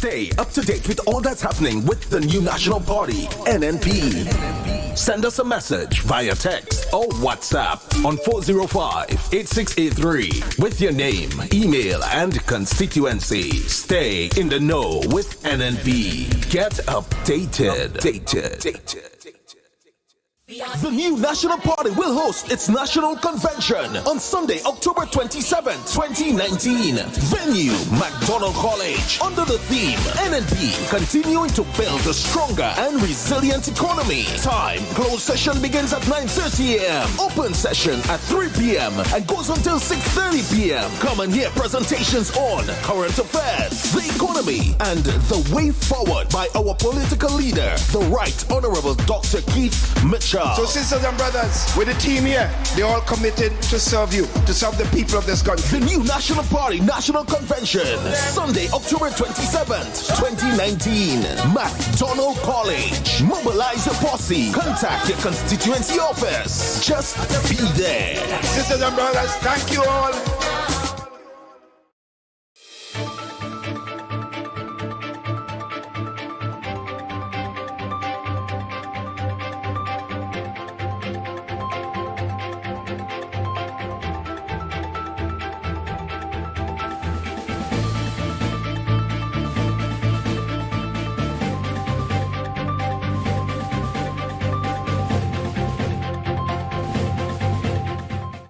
Stay up to date with all that's happening with the new national party, NNP. Send us a message via text or WhatsApp on 405-8683 with your name, email, and constituency. Stay in the know with NNP. Get updated. The new National Party will host its national convention on Sunday, October 27, 2019. Venue, McDonald College, under the theme, NNP, continuing to build a stronger and resilient economy. Time, closed session begins at 9:30 a.m. Open session at 3 p.m. and goes until 6:30 p.m. Come and hear presentations on current affairs, the economy, and the way forward by our political leader, the Right Honorable Dr. Keith Mitchell. So sisters and brothers, with the team here, they're all committed to serve you, to serve the people of this country. The new National Party National Convention, Sunday, October 27th, 2019. McDonald College. Mobilize your posse. Contact your constituency office. Just be there. Sisters and brothers, thank you all.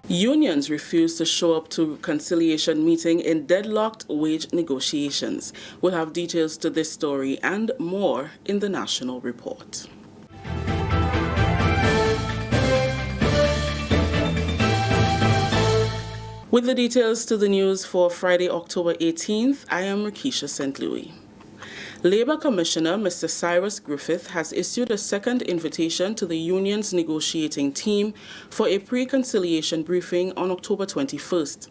Unions refuse to show up to conciliation meeting in deadlocked wage negotiations. We'll have details to this story and more in the national report. With the details to the news for Friday, October 18th, I am Rakisha St. Louis. Labour Commissioner Mr. Cyrus Griffith has issued a second invitation to the union's negotiating team for a pre-conciliation briefing on October 21st.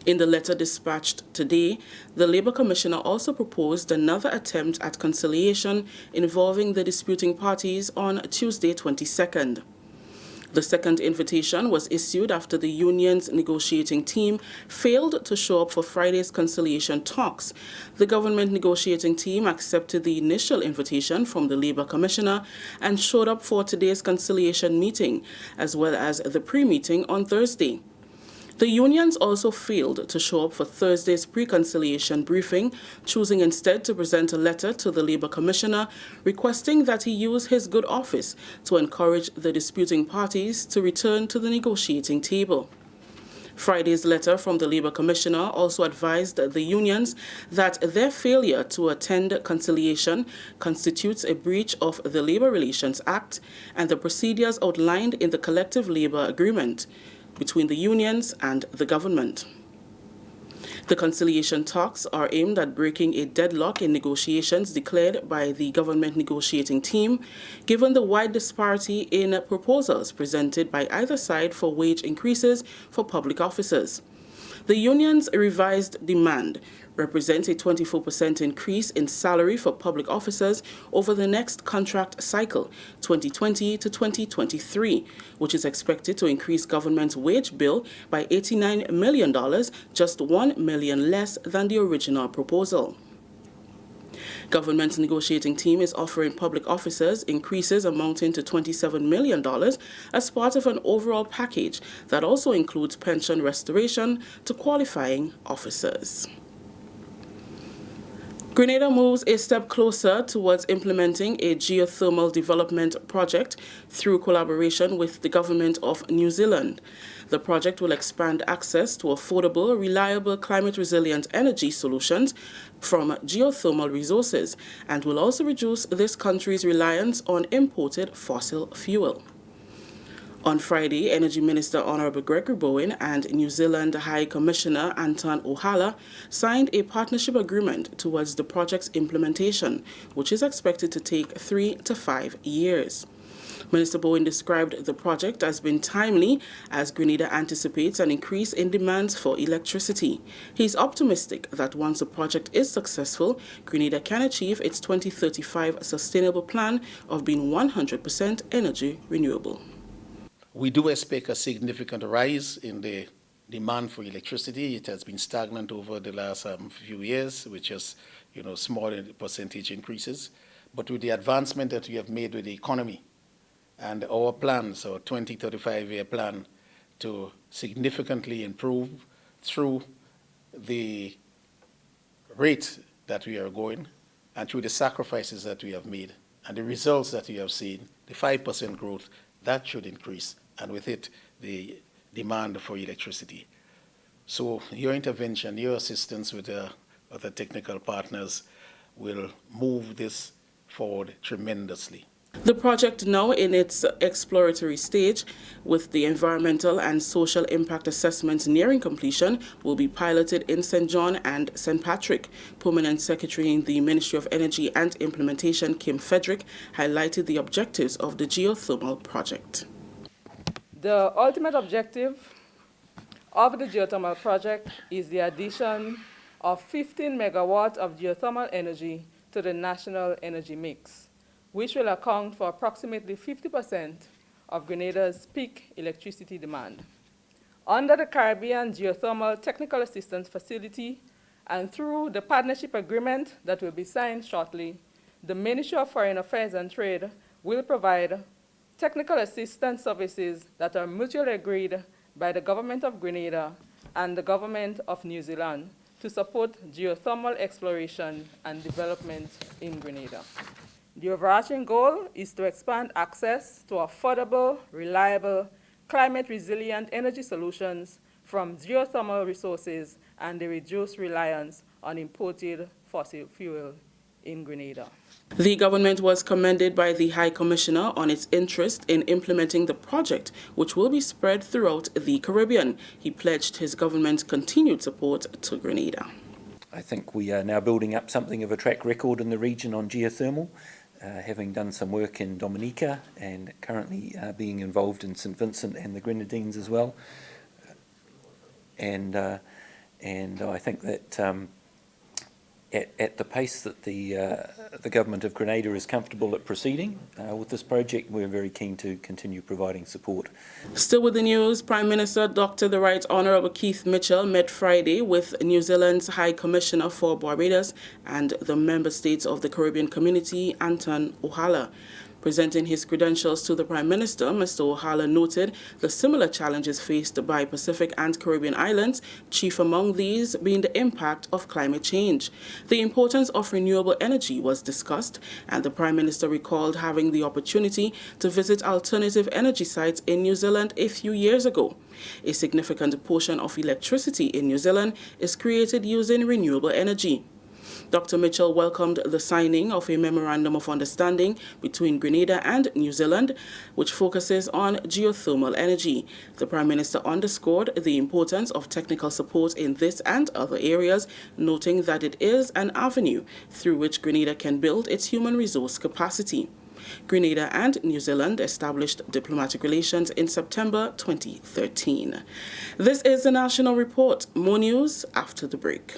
In the letter dispatched today, the Labour Commissioner also proposed another attempt at conciliation involving the disputing parties on Tuesday 22nd. The second invitation was issued after the union's negotiating team failed to show up for Friday's conciliation talks. The government negotiating team accepted the initial invitation from the Labour Commissioner and showed up for today's conciliation meeting, as well as the pre-meeting on Thursday. The unions also failed to show up for Thursday's pre-conciliation briefing, choosing instead to present a letter to the Labour Commissioner requesting that he use his good office to encourage the disputing parties to return to the negotiating table. Friday's letter from the Labour Commissioner also advised the unions that their failure to attend conciliation constitutes a breach of the Labour Relations Act and the procedures outlined in the collective labour agreement between the unions and the government. The conciliation talks are aimed at breaking a deadlock in negotiations declared by the government negotiating team, given the wide disparity in proposals presented by either side for wage increases for public officers. The union's revised demand represents a 24% increase in salary for public officers over the next contract cycle, 2020 to 2023, which is expected to increase government's wage bill by $89 million, just $1 million less than the original proposal. Government's negotiating team is offering public officers increases amounting to $27 million as part of an overall package that also includes pension restoration to qualifying officers. Grenada moves a step closer towards implementing a geothermal development project through collaboration with the government of New Zealand. The project will expand access to affordable, reliable, climate-resilient energy solutions from geothermal resources and will also reduce this country's reliance on imported fossil fuel. On Friday, Energy Minister Honourable Gregory Bowen and New Zealand High Commissioner Anton Ohala signed a partnership agreement towards the project's implementation, which is expected to take 3 to 5 years. Minister Bowen described the project as being timely as Grenada anticipates an increase in demands for electricity. He is optimistic that once the project is successful, Grenada can achieve its 2035 sustainable plan of being 100% energy renewable. We do expect a significant rise in the demand for electricity. It has been stagnant over the last few years, which has, small percentage increases. But with the advancement that we have made with the economy and our plans, our 2035-year plan, to significantly improve through the rate that we are going and through the sacrifices that we have made and the results that we have seen, the 5% growth, that should increase, and with it, the demand for electricity. So your intervention, your assistance with the other technical partners will move this forward tremendously. The project, now in its exploratory stage, with the environmental and social impact assessments nearing completion, will be piloted in St. John and St. Patrick. Permanent Secretary in the Ministry of Energy and Implementation, Kim Frederick, highlighted the objectives of the geothermal project. The ultimate objective of the geothermal project is the addition of 15 megawatts of geothermal energy to the national energy mix, which will account for approximately 50% of Grenada's peak electricity demand. Under the Caribbean Geothermal Technical Assistance Facility and through the partnership agreement that will be signed shortly, the Ministry of Foreign Affairs and Trade will provide technical assistance services that are mutually agreed by the Government of Grenada and the Government of New Zealand to support geothermal exploration and development in Grenada. The overarching goal is to expand access to affordable, reliable, climate-resilient energy solutions from geothermal resources and the reduced reliance on imported fossil fuel in Grenada. The government was commended by the High Commissioner on its interest in implementing the project, which will be spread throughout the Caribbean. He pledged his government's continued support to Grenada. I think we are now building up something of a track record in the region on geothermal, having done some work in Dominica and currently being involved in St. Vincent and the Grenadines as well. And I think that at the pace that the government of Grenada is comfortable at proceeding with this project, we're very keen to continue providing support. Still with the news, Prime Minister Dr. the Right Honourable Keith Mitchell met Friday with New Zealand's High Commissioner for Barbados and the member states of the Caribbean Community, Anton Ohala. Presenting his credentials to the Prime Minister, Mr. Ohala noted the similar challenges faced by Pacific and Caribbean islands, chief among these being the impact of climate change. The importance of renewable energy was discussed, and the Prime Minister recalled having the opportunity to visit alternative energy sites in New Zealand a few years ago. A significant portion of electricity in New Zealand is created using renewable energy. Dr. Mitchell welcomed the signing of a Memorandum of Understanding between Grenada and New Zealand, which focuses on geothermal energy. The Prime Minister underscored the importance of technical support in this and other areas, noting that it is an avenue through which Grenada can build its human resource capacity. Grenada and New Zealand established diplomatic relations in September 2013. This is the National Report. More news after the break.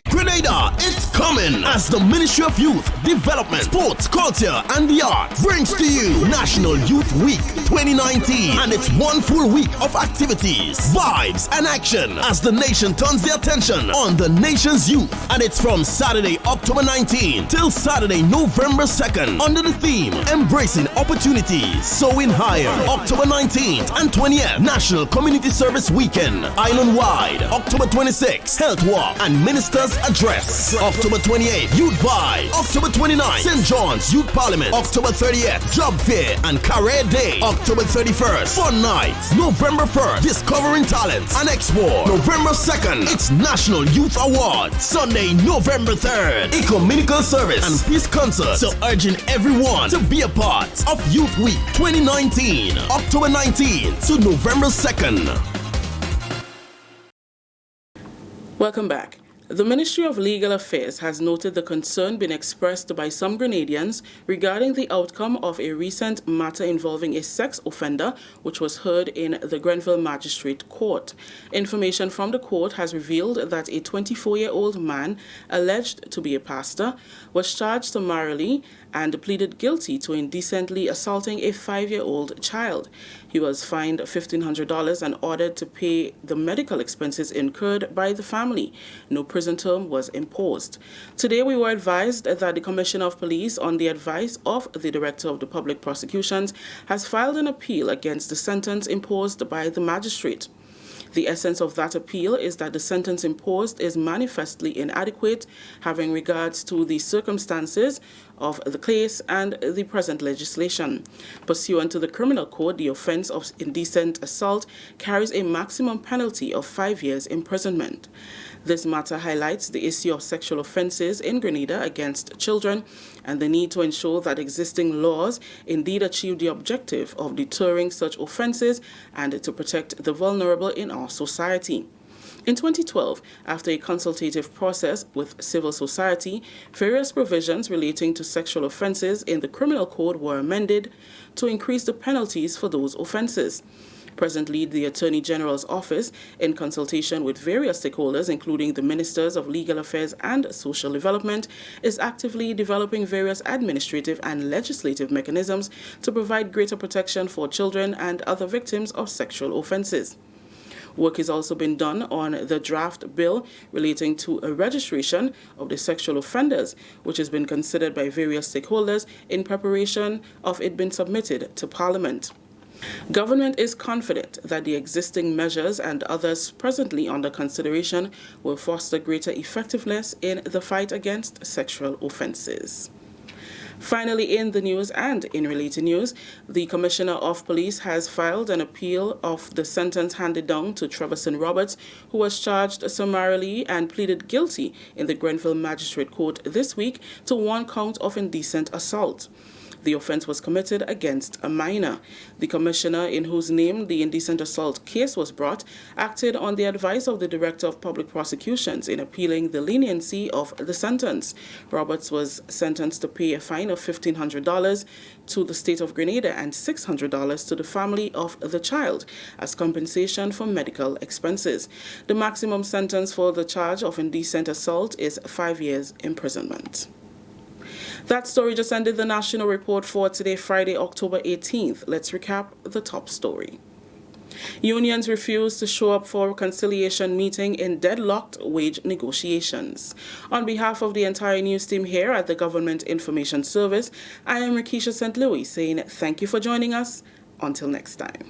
Grenada, it's coming as the Ministry of Youth, Development, Sports, Culture and the Arts brings to you National Youth Week 2019 and it's one full week of activities, vibes and action as the nation turns their attention on the nation's youth, and it's from Saturday, October 19 till Saturday, November 2nd under the theme Embracing Opportunities, Sowing Higher. October 19th and 20th, National Community Service Weekend, Island-wide. October 26th, Health Walk and Ministers Address. October 28th, Youth Vibe. October 29th, St. John's Youth Parliament. October 30th, Job Fair and Career Day. October 31st, Fun Nights. November 1st, Discovering Talents and Expo. November 2nd, it's National Youth Awards. Sunday, November 3rd, Ecumenical Service and Peace Concert. So urging everyone to be a part of Youth Week 2019, October 19th to November 2nd. Welcome back. The Ministry of Legal Affairs has noted the concern being expressed by some Grenadians regarding the outcome of a recent matter involving a sex offender which was heard in the Grenville Magistrate Court. Information from the court has revealed that a 24-year-old man, alleged to be a pastor, was charged summarily and pleaded guilty to indecently assaulting a 5-year-old child. He was fined $1,500 and ordered to pay the medical expenses incurred by the family. No prison term was imposed. Today, we were advised that the Commissioner of Police, on the advice of the Director of the Public Prosecutions, has filed an appeal against the sentence imposed by the magistrate. The essence of that appeal is that the sentence imposed is manifestly inadequate, having regards to the circumstances of the case and the present legislation. Pursuant to the Criminal Code, the offence of indecent assault carries a maximum penalty of 5 years imprisonment. This matter highlights the issue of sexual offences in Grenada against children and the need to ensure that existing laws indeed achieve the objective of deterring such offences and to protect the vulnerable in our society. In 2012, after a consultative process with civil society, various provisions relating to sexual offences in the Criminal Code were amended to increase the penalties for those offences. Presently, the Attorney General's Office, in consultation with various stakeholders, including the Ministers of Legal Affairs and Social Development, is actively developing various administrative and legislative mechanisms to provide greater protection for children and other victims of sexual offences. Work has also been done on the draft bill relating to a registration of the sexual offenders, which has been considered by various stakeholders in preparation of it being submitted to Parliament. Government is confident that the existing measures and others presently under consideration will foster greater effectiveness in the fight against sexual offences. Finally, in the news and in related news, the Commissioner of Police has filed an appeal of the sentence handed down to Treverson Roberts, who was charged summarily and pleaded guilty in the Grenville Magistrate Court this week to 1 count of indecent assault. The offence was committed against a minor. The commissioner, in whose name the indecent assault case was brought, acted on the advice of the Director of Public Prosecutions in appealing the leniency of the sentence. Roberts was sentenced to pay a fine of $1,500 to the state of Grenada and $600 to the family of the child as compensation for medical expenses. The maximum sentence for the charge of indecent assault is 5 years imprisonment. That story just ended the national report for today, Friday, October 18th. Let's recap the top story. Unions refuse to show up for a conciliation meeting in deadlocked wage negotiations. On behalf of the entire news team here at the Government Information Service, I am Rakisha St. Louis saying thank you for joining us. Until next time.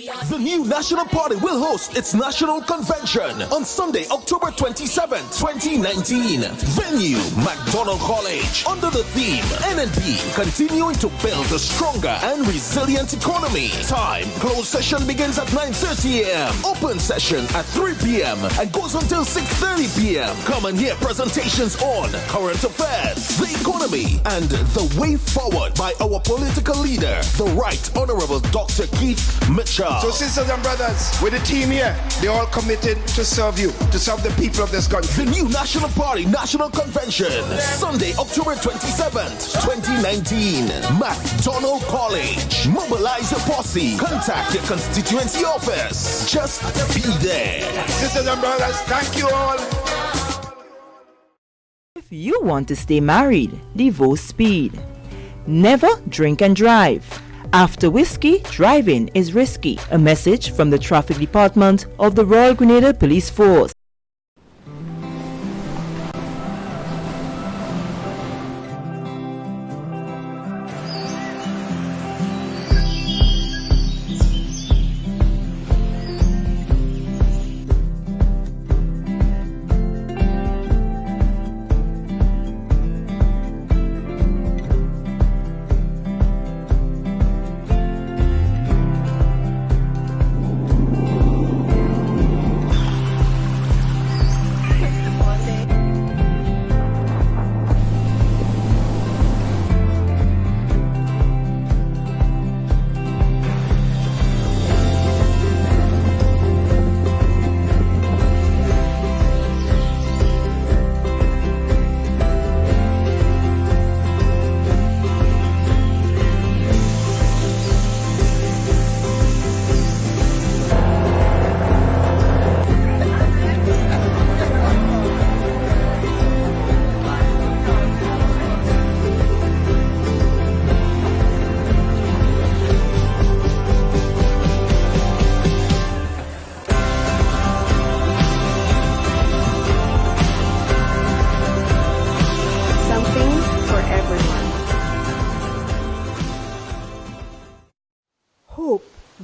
The new National Party will host its national convention on Sunday, October 27th, 2019. Venue, McDonald College, under the theme NNP, continuing to build a stronger and resilient economy. Time, closed session begins at 9:30 a.m. Open session at 3 p.m. and goes until 6:30 p.m. Come and hear presentations on current affairs, the economy, and the way forward by our political leader, the Right Honorable Dr. Keith Mitchell. So sisters and brothers, with the team here, they're all committed to serve you, to serve the people of this country. The new National Party National Convention, Sunday, October 27th, 2019. McDonald College. Mobilize your posse. Contact your constituency office. Just be there. Sisters and brothers, thank you all. If you want to stay married, divorce speed. Never drink and drive. After whiskey, driving is risky. A message from the Traffic Department of the Royal Grenada Police Force.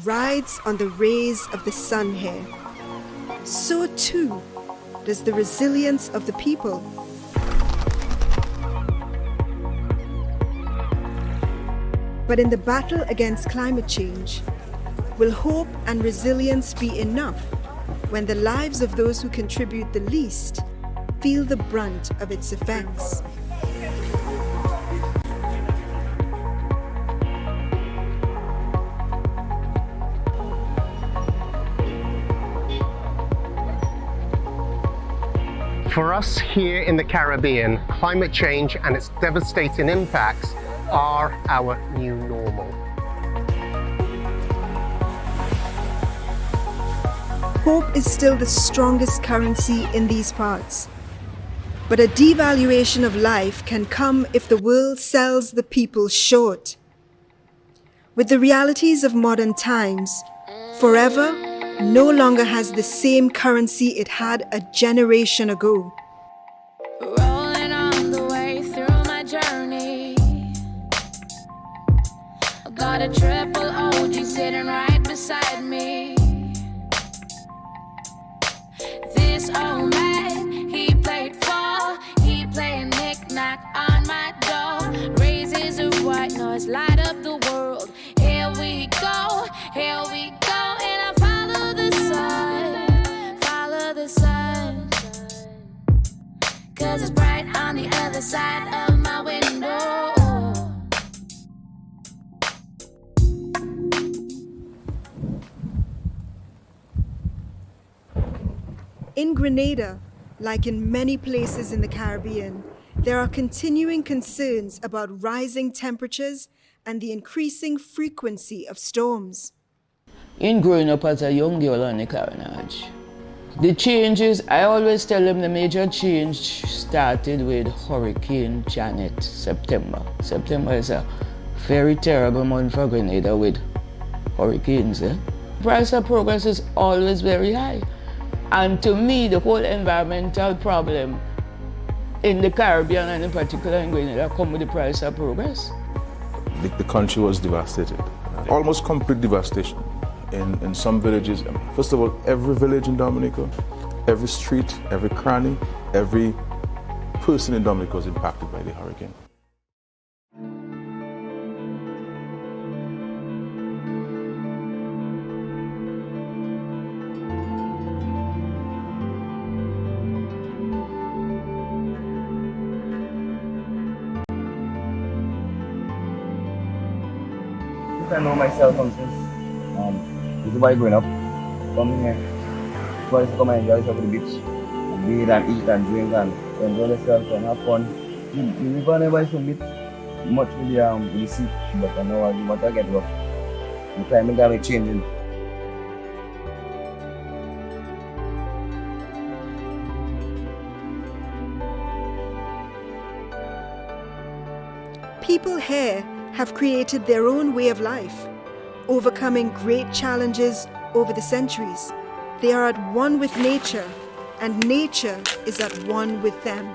Rides on the rays of the sun here. So too does the resilience of the people. But in the battle against climate change, will hope and resilience be enough when the lives of those who contribute the least feel the brunt of its effects? For us here in the Caribbean, climate change and its devastating impacts are our new normal. Hope is still the strongest currency in these parts. But a devaluation of life can come if the world sells the people short. With the realities of modern times, forever no longer has the same currency it had a generation ago. Rolling on the way through my journey, I've got a triple OG sitting right beside me. This old man, he played fall, he playing knick-knack on my door. Raises a white noise, light up the world. Here we go, and I follow the sun, 'cause it's bright on the other side of my window. In Grenada, like in many places in the Caribbean, there are continuing concerns about rising temperatures and the increasing frequency of storms. In growing up as a young girl on the Carriacou, the changes, I always tell them the major change started with Hurricane Janet, September. September is a very terrible month for Grenada with hurricanes. Price of progress is always very high. And to me, the whole environmental problem in the Caribbean and in particular in Grenada come with the price of progress. The country was devastated, almost complete devastation. in some villages. First of all, every village in Dominica, every street, every cranny, every person in Dominica was impacted by the hurricane. I know myself from since this is why growing up. Come here. So I used to come and enjoy yourself at the beach. And bathe and eat and drink and enjoy yourself and have fun. The river never is so much with the sea. But I know the water get rough. The climate got changing. People here have created their own way of life, overcoming great challenges over the centuries. They are at one with nature, and nature is at one with them.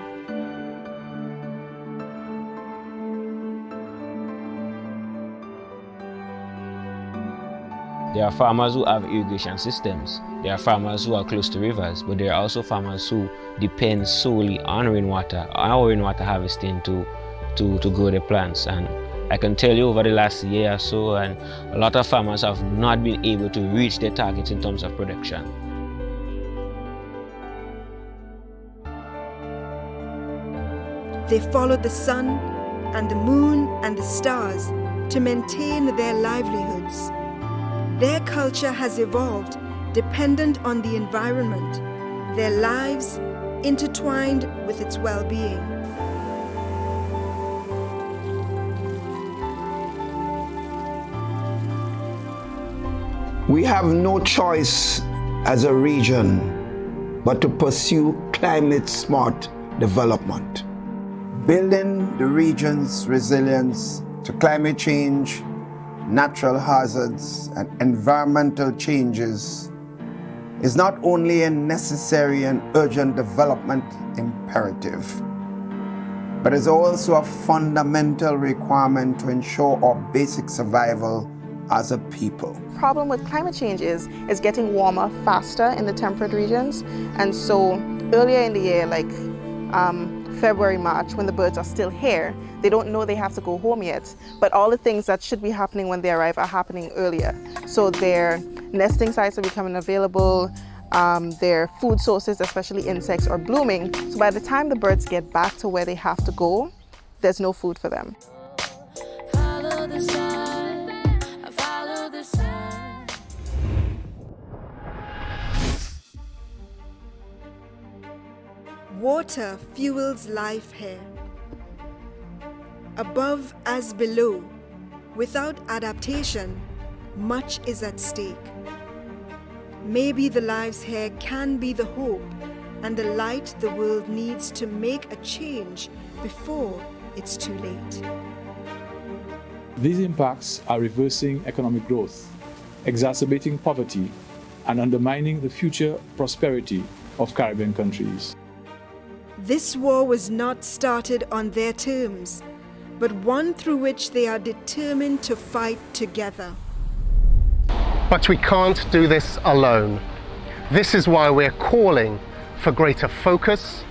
There are farmers who have irrigation systems. There are farmers who are close to rivers, but there are also farmers who depend solely on rainwater, or rainwater harvesting to grow their plants. And I can tell you over the last year or so, and a lot of farmers have not been able to reach their targets in terms of production. They followed the sun and the moon and the stars to maintain their livelihoods. Their culture has evolved dependent on the environment, their lives intertwined with its well-being. We have no choice as a region but to pursue climate-smart development. Building the region's resilience to climate change, natural hazards, and environmental changes is not only a necessary and urgent development imperative, but is also a fundamental requirement to ensure our basic survival as a people. The problem with climate change is it's getting warmer faster in the temperate regions, and so earlier in the year, like February, March, when the birds are still here, they don't know they have to go home yet, but all the things that should be happening when they arrive are happening earlier. So their nesting sites are becoming available, their food sources, especially insects, are blooming. So by the time the birds get back to where they have to go, there's no food for them. Follow the sun, I follow the sun. Water fuels life here. Above as below, without adaptation, much is at stake. Maybe the lives here can be the hope and the light the world needs to make a change before it's too late. These impacts are reversing economic growth, exacerbating poverty, and undermining the future prosperity of Caribbean countries. This war was not started on their terms, but one through which they are determined to fight together. But we can't do this alone. This is why we're calling for greater focus,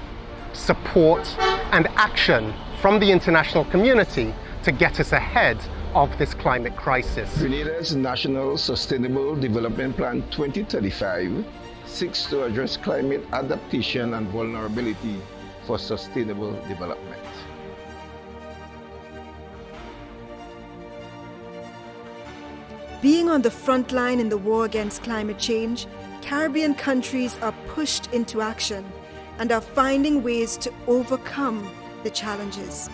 support, and action from the international community to get us ahead of this climate crisis. Grenada's National Sustainable Development Plan 2035 seeks to address climate adaptation and vulnerability for sustainable development. Being on the front line in the war against climate change, Caribbean countries are pushed into action and are finding ways to overcome the challenges.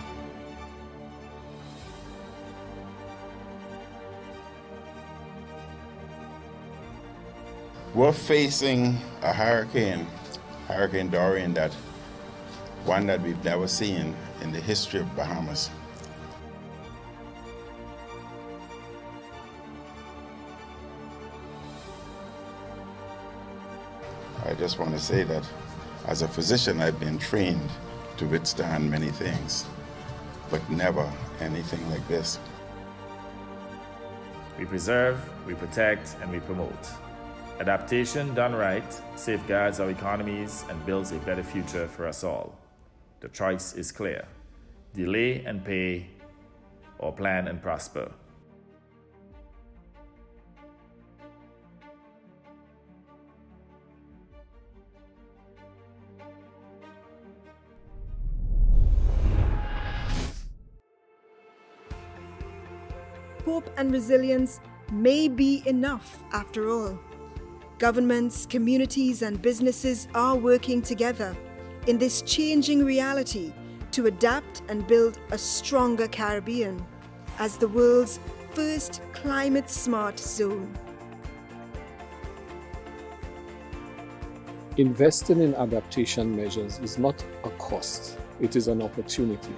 We're facing a Hurricane Dorian, one that we've never seen in the history of Bahamas. I just want to say that as a physician, I've been trained to withstand many things, but never anything like this. We preserve, we protect, and we promote. Adaptation done right safeguards our economies and builds a better future for us all. The choice is clear. Delay and pay, or plan and prosper. Hope and resilience may be enough after all. Governments, communities, and businesses are working together in this changing reality to adapt and build a stronger Caribbean as the world's first climate-smart zone. Investing in adaptation measures is not a cost, it is an opportunity.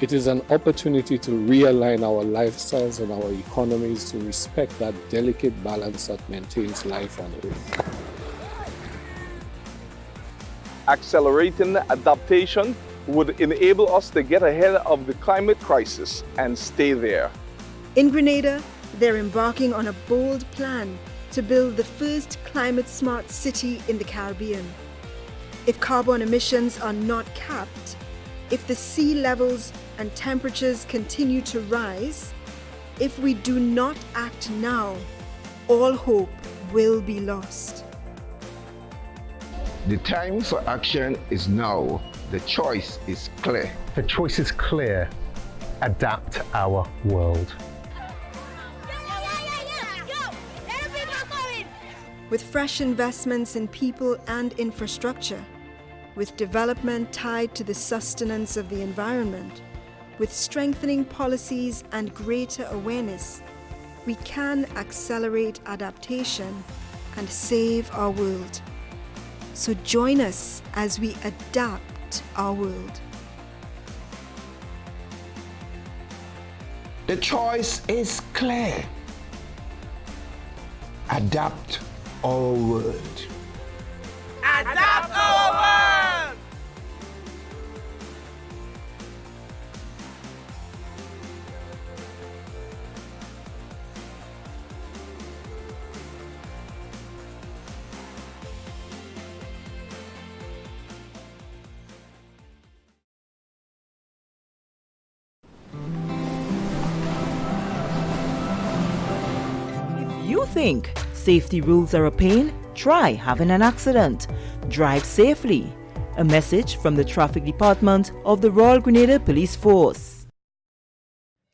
It is an opportunity to realign our lifestyles and our economies to respect that delicate balance that maintains life on Earth. Accelerating adaptation would enable us to get ahead of the climate crisis and stay there. In Grenada, they're embarking on a bold plan to build the first climate-smart city in the Caribbean. If carbon emissions are not capped, if the sea levels and temperatures continue to rise, if we do not act now, all hope will be lost. The time for action is now. The choice is clear. The choice is clear. Adapt our world. With fresh investments in people and infrastructure, with development tied to the sustenance of the environment, with strengthening policies and greater awareness, we can accelerate adaptation and save our world. So join us as we adapt our world. The choice is clear. Adapt our world. Adapt our world! You think safety rules are a pain? Try having an accident. Drive safely. A message from the Traffic Department of the Royal Grenada Police Force.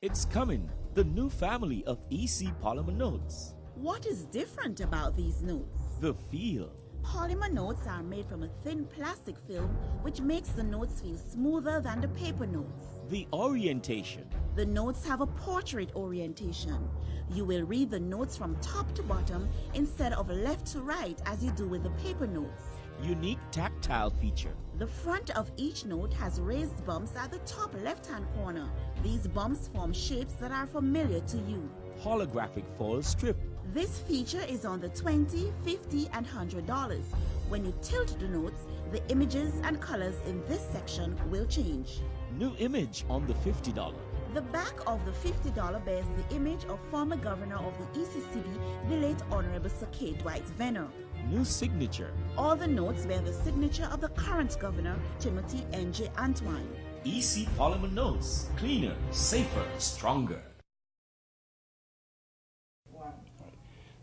It's coming, the new family of EC polymer notes. What is different about these notes? The feel. Polymer notes are made from a thin plastic film which makes the notes feel smoother than the paper notes. The orientation. The notes have a portrait orientation. You will read the notes from top to bottom instead of left to right as you do with the paper notes. Unique tactile feature. The front of each note has raised bumps at the top left-hand corner. These bumps form shapes that are familiar to you. Holographic foil strip. This feature is on the $20, $50, and $100. When you tilt the notes, the images and colors in this section will change. New image on the $50. The back of the $50 bears the image of former governor of the ECCB, the late Honorable Sir K. Dwight Venner. New signature. All the notes bear the signature of the current governor, Timothy N.J. Antoine. EC polymer notes. Cleaner, safer, stronger.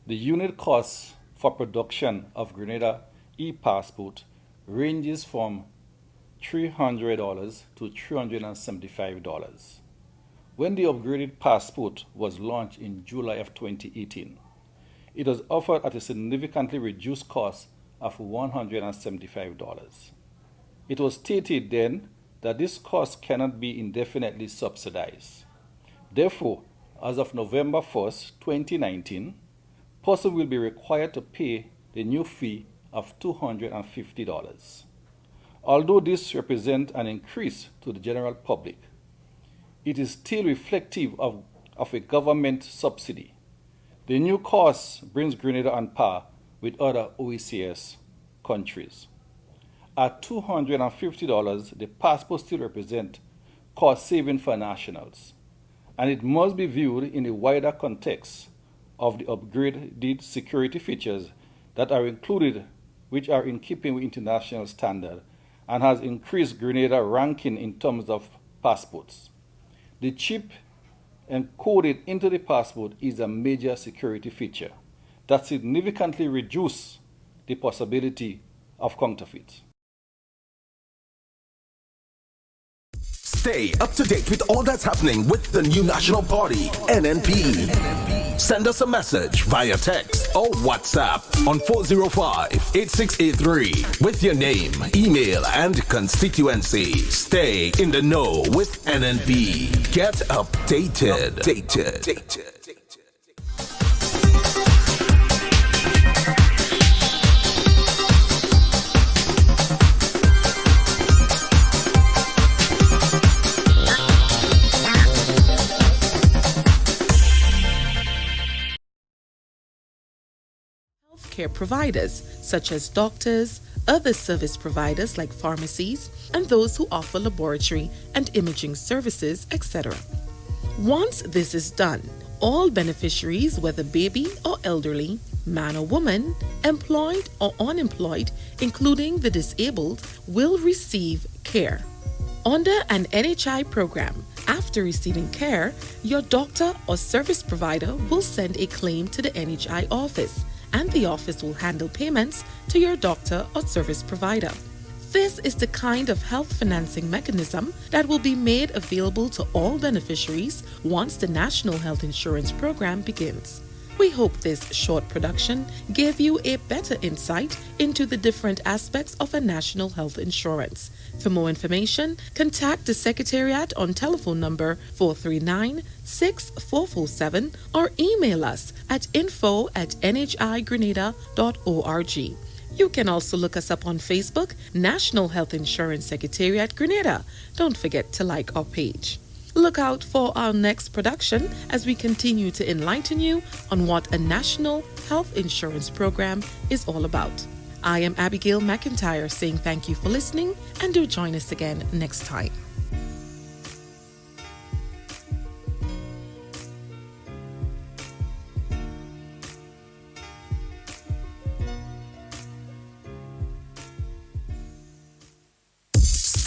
The unit cost for production of Grenada e-passport ranges from $300 to $375. When the upgraded passport was launched in July of 2018, it was offered at a significantly reduced cost of $175. It was stated then that this cost cannot be indefinitely subsidized. Therefore, as of November 1st, 2019, persons will be required to pay the new fee of $250. Although this represents an increase to the general public, it is still reflective of a government subsidy. The new cost brings Grenada on par with other OECS countries. At $250, the passport still represents cost saving for nationals. and it must be viewed in a wider context of the upgraded security features that are included, which are in keeping with international standard and has increased Grenada ranking in terms of passports. The chip encoded into the passport is a major security feature that significantly reduces the possibility of counterfeit. Stay up to date with all that's happening with the new national party, NNP. Send us a message via text or WhatsApp on 405-8683 with your name, email, and constituency. Stay in the know with NNP. Get updated. Care providers such as doctors, other service providers like pharmacies, and those who offer laboratory and imaging services, etc. Once this is done, all beneficiaries, whether baby or elderly, man or woman, employed or unemployed, including the disabled, will receive care. Under an NHI program, after receiving care, your doctor or service provider will send a claim to the NHI office, and the office will handle payments to your doctor or service provider. This is the kind of health financing mechanism that will be made available to all beneficiaries once the National Health Insurance Program begins. We hope this short production gave you a better insight into the different aspects of a national health insurance. For more information, contact the Secretariat on telephone number 439-6447 or email us at info@nhigrenada.org. You can also look us up on Facebook, National Health Insurance Secretariat Grenada. Don't forget to like our page. Look out for our next production as we continue to enlighten you on what a national health insurance program is all about. I am Abigail McIntyre saying thank you for listening, and do join us again next time.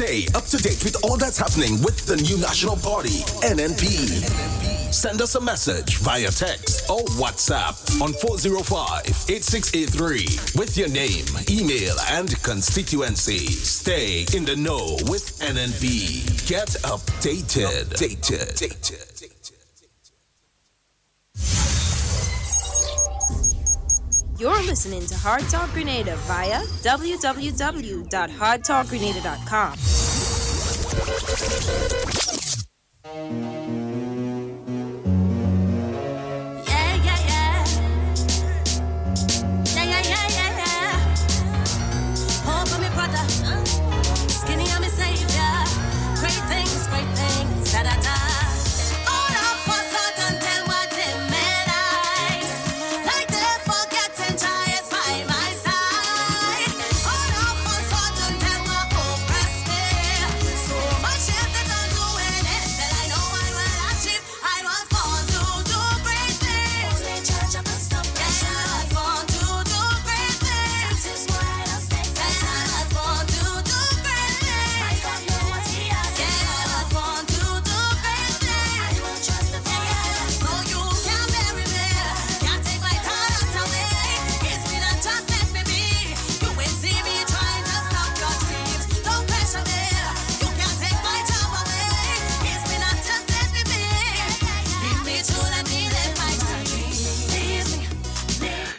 Stay up to date with all that's happening with the new national party, NNP. Send us a message via text or WhatsApp on 405-8683 with your name, email, and constituency. Stay in the know with NNP. Get updated. You're listening to Hard Talk Grenada via www.hardtalkgrenada.com.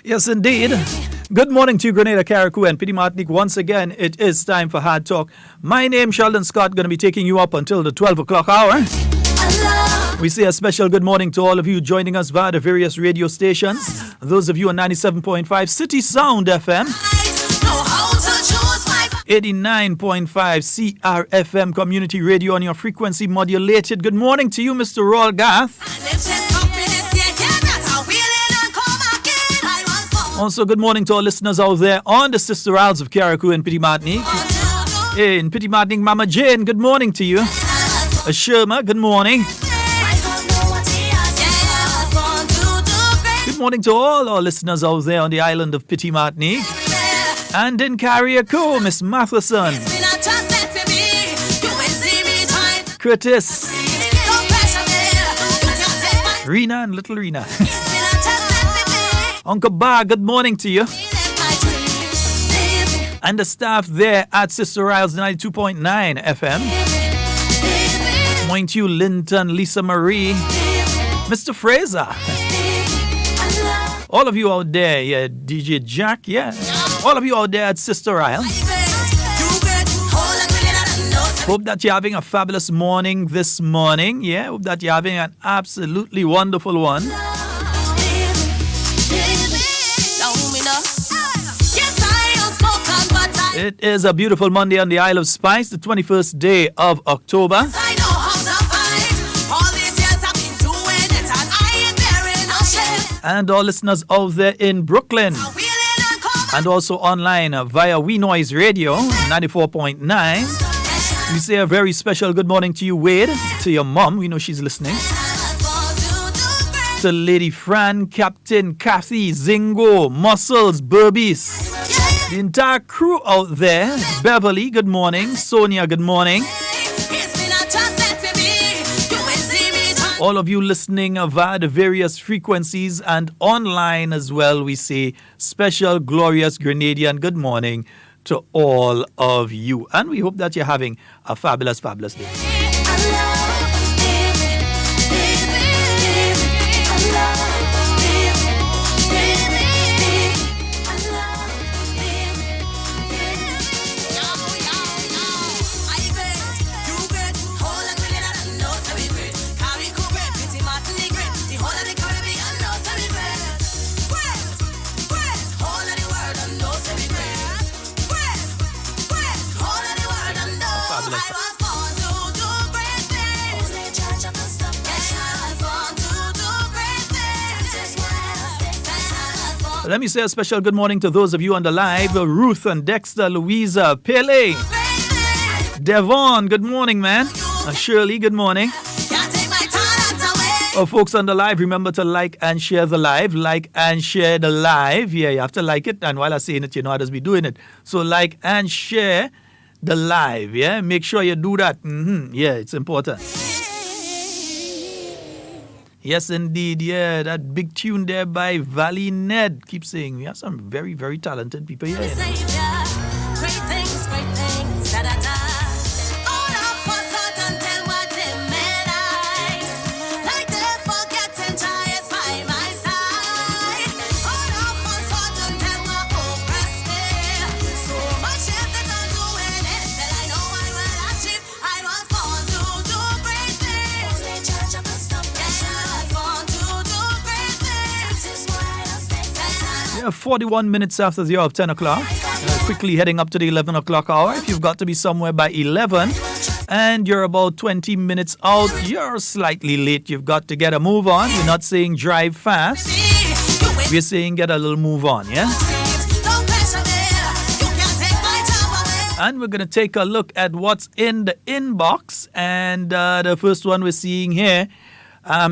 Yes, indeed. Good morning to you, Grenada, Carriacou, and Pity Martinique. Once again, it is time for Hard Talk. My name, Sheldon Scott, going to be taking you up until the 12 o'clock hour. We say a special good morning to all of you joining us via the various radio stations. Those of you on 97.5 CitysoundFM, 89.5 CRFM Community Radio on your frequency modulated. Good morning to you, Mr. Roll Garth. Also, good morning to all listeners out there on the Sister Isles of Carriacou and Pity Martinique. In Pity Martinique, Mama Jane, good morning to you. Sherma, good morning. morning to all our listeners out there on the island of Petit Martinique. And in Carriacou, Miss Matheson, Curtis, Rena and little Rena. Uncle Bar, good morning to you. And the staff there at Sister Riles 92.9 FM. Morning to you, Linton, Lisa Marie, Mr. Fraser. All of you out there, yeah, DJ Jack, yeah. All of you out there at Sister Ryle. Hope that you're having a fabulous morning this morning. Yeah, hope that you're having an absolutely wonderful one. It is a beautiful Monday on the Isle of Spice, the 21st day of October. And all listeners out there in Brooklyn and also online via We Noise Radio 94.9. We say a very special good morning to you, Wade, to your mom. We know she's listening. To Lady Fran, Captain Kathy, Zingo, Muscles, Burbies, the entire crew out there. Beverly, good morning. Sonia, good morning. All of you listening via the various frequencies and online as well, we say special, glorious Grenadian good morning to all of you. And we hope that you're having a fabulous, fabulous day. Let me say a special good morning to those of you on the live. Ruth and Dexter, Louisa, Pele, Devon, good morning, man. Shirley, good morning. Folks on the live, remember to like and share the live. Like and share the live. Yeah, you have to like it. And while I'm saying it, you know how to be doing it. So like and share the live. Yeah, make sure you do that. Yeah, it's important. Yes, indeed. Yeah, that big tune there by Valley Ned. Keep saying we have some very, very talented people here. Great things that I done. All of us sudden tell what they made I. Like they forgetting Jai is by my side. All of us sudden tell what oppressed me. So much effort on doing it that I know I will achieve. I was born to do great things. Only church of the stuff Yeah, 41 minutes after the hour of 10 o'clock. Quickly heading up to the 11 o'clock hour. If you've got to be somewhere by 11 and you're about 20 minutes out, you're slightly late. You've got to get a move on. We're not saying drive fast. We're saying get a little move on, yeah? And we're going to take a look at what's in the inbox. And the first one we're seeing here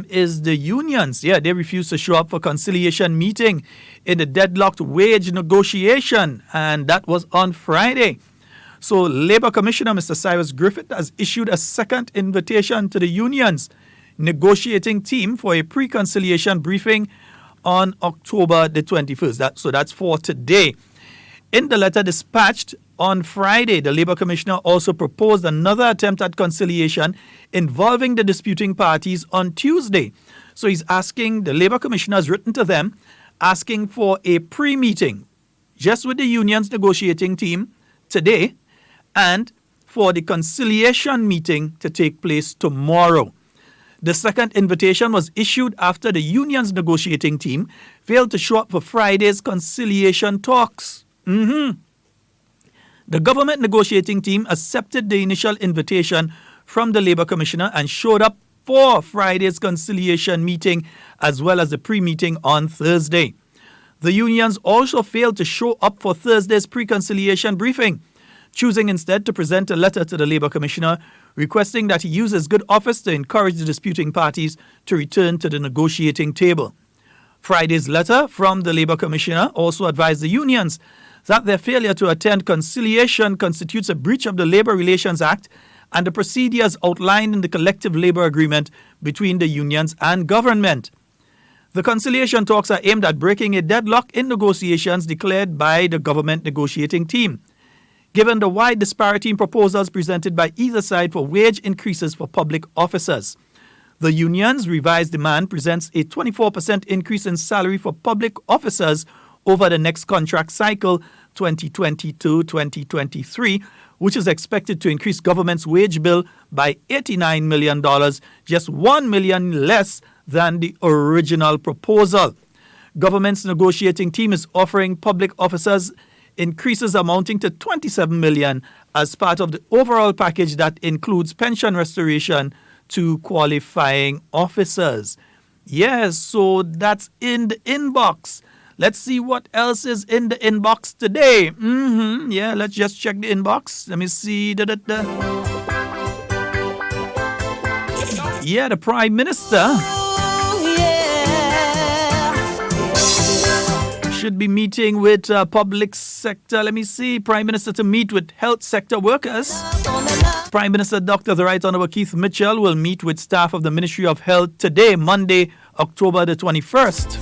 is the unions. Yeah, they refuse to show up for conciliation meeting in the deadlocked wage negotiation, and that was on Friday. So Labour Commissioner Mr. Cyrus Griffith has issued a second invitation to the unions negotiating team for a pre-conciliation briefing on October the 21st. So that's for today. In the letter dispatched on Friday, the Labour Commissioner also proposed another attempt at conciliation involving the disputing parties on Tuesday. So he's asking, the Labour Commissioner has written to them, asking for a pre-meeting just with the union's negotiating team today and for the conciliation meeting to take place tomorrow. The second invitation was issued after the union's negotiating team failed to show up for Friday's conciliation talks. The government negotiating team accepted the initial invitation from the Labour Commissioner and showed up for Friday's conciliation meeting as well as the pre-meeting on Thursday. The unions also failed to show up for Thursday's pre-conciliation briefing, choosing instead to present a letter to the Labour Commissioner requesting that he use his good office to encourage the disputing parties to return to the negotiating table. Friday's letter from the Labour Commissioner also advised the unions that their failure to attend conciliation constitutes a breach of the Labour Relations Act and the procedures outlined in the collective labour agreement between the unions and government. The conciliation talks are aimed at breaking a deadlock in negotiations declared by the government negotiating team. Given the wide disparity in proposals presented by either side for wage increases for public officers, the union's revised demand presents a 24% increase in salary for public officers over the next contract cycle, 2022-2023, which is expected to increase government's wage bill by $89 million, just $1 million less than the original proposal. Government's negotiating team is offering public officers increases amounting to $27 million as part of the overall package that includes pension restoration to qualifying officers. Yes, so that's in the inbox. Let's see what else is in the inbox today. Yeah, let's just check the inbox. Let me see. Yeah, the Prime Minister should be meeting with public sector. Let me see. Prime Minister to meet with health sector workers. Prime Minister Dr. The Right Honourable Keith Mitchell will meet with staff of the Ministry of Health today, Monday, October the 21st.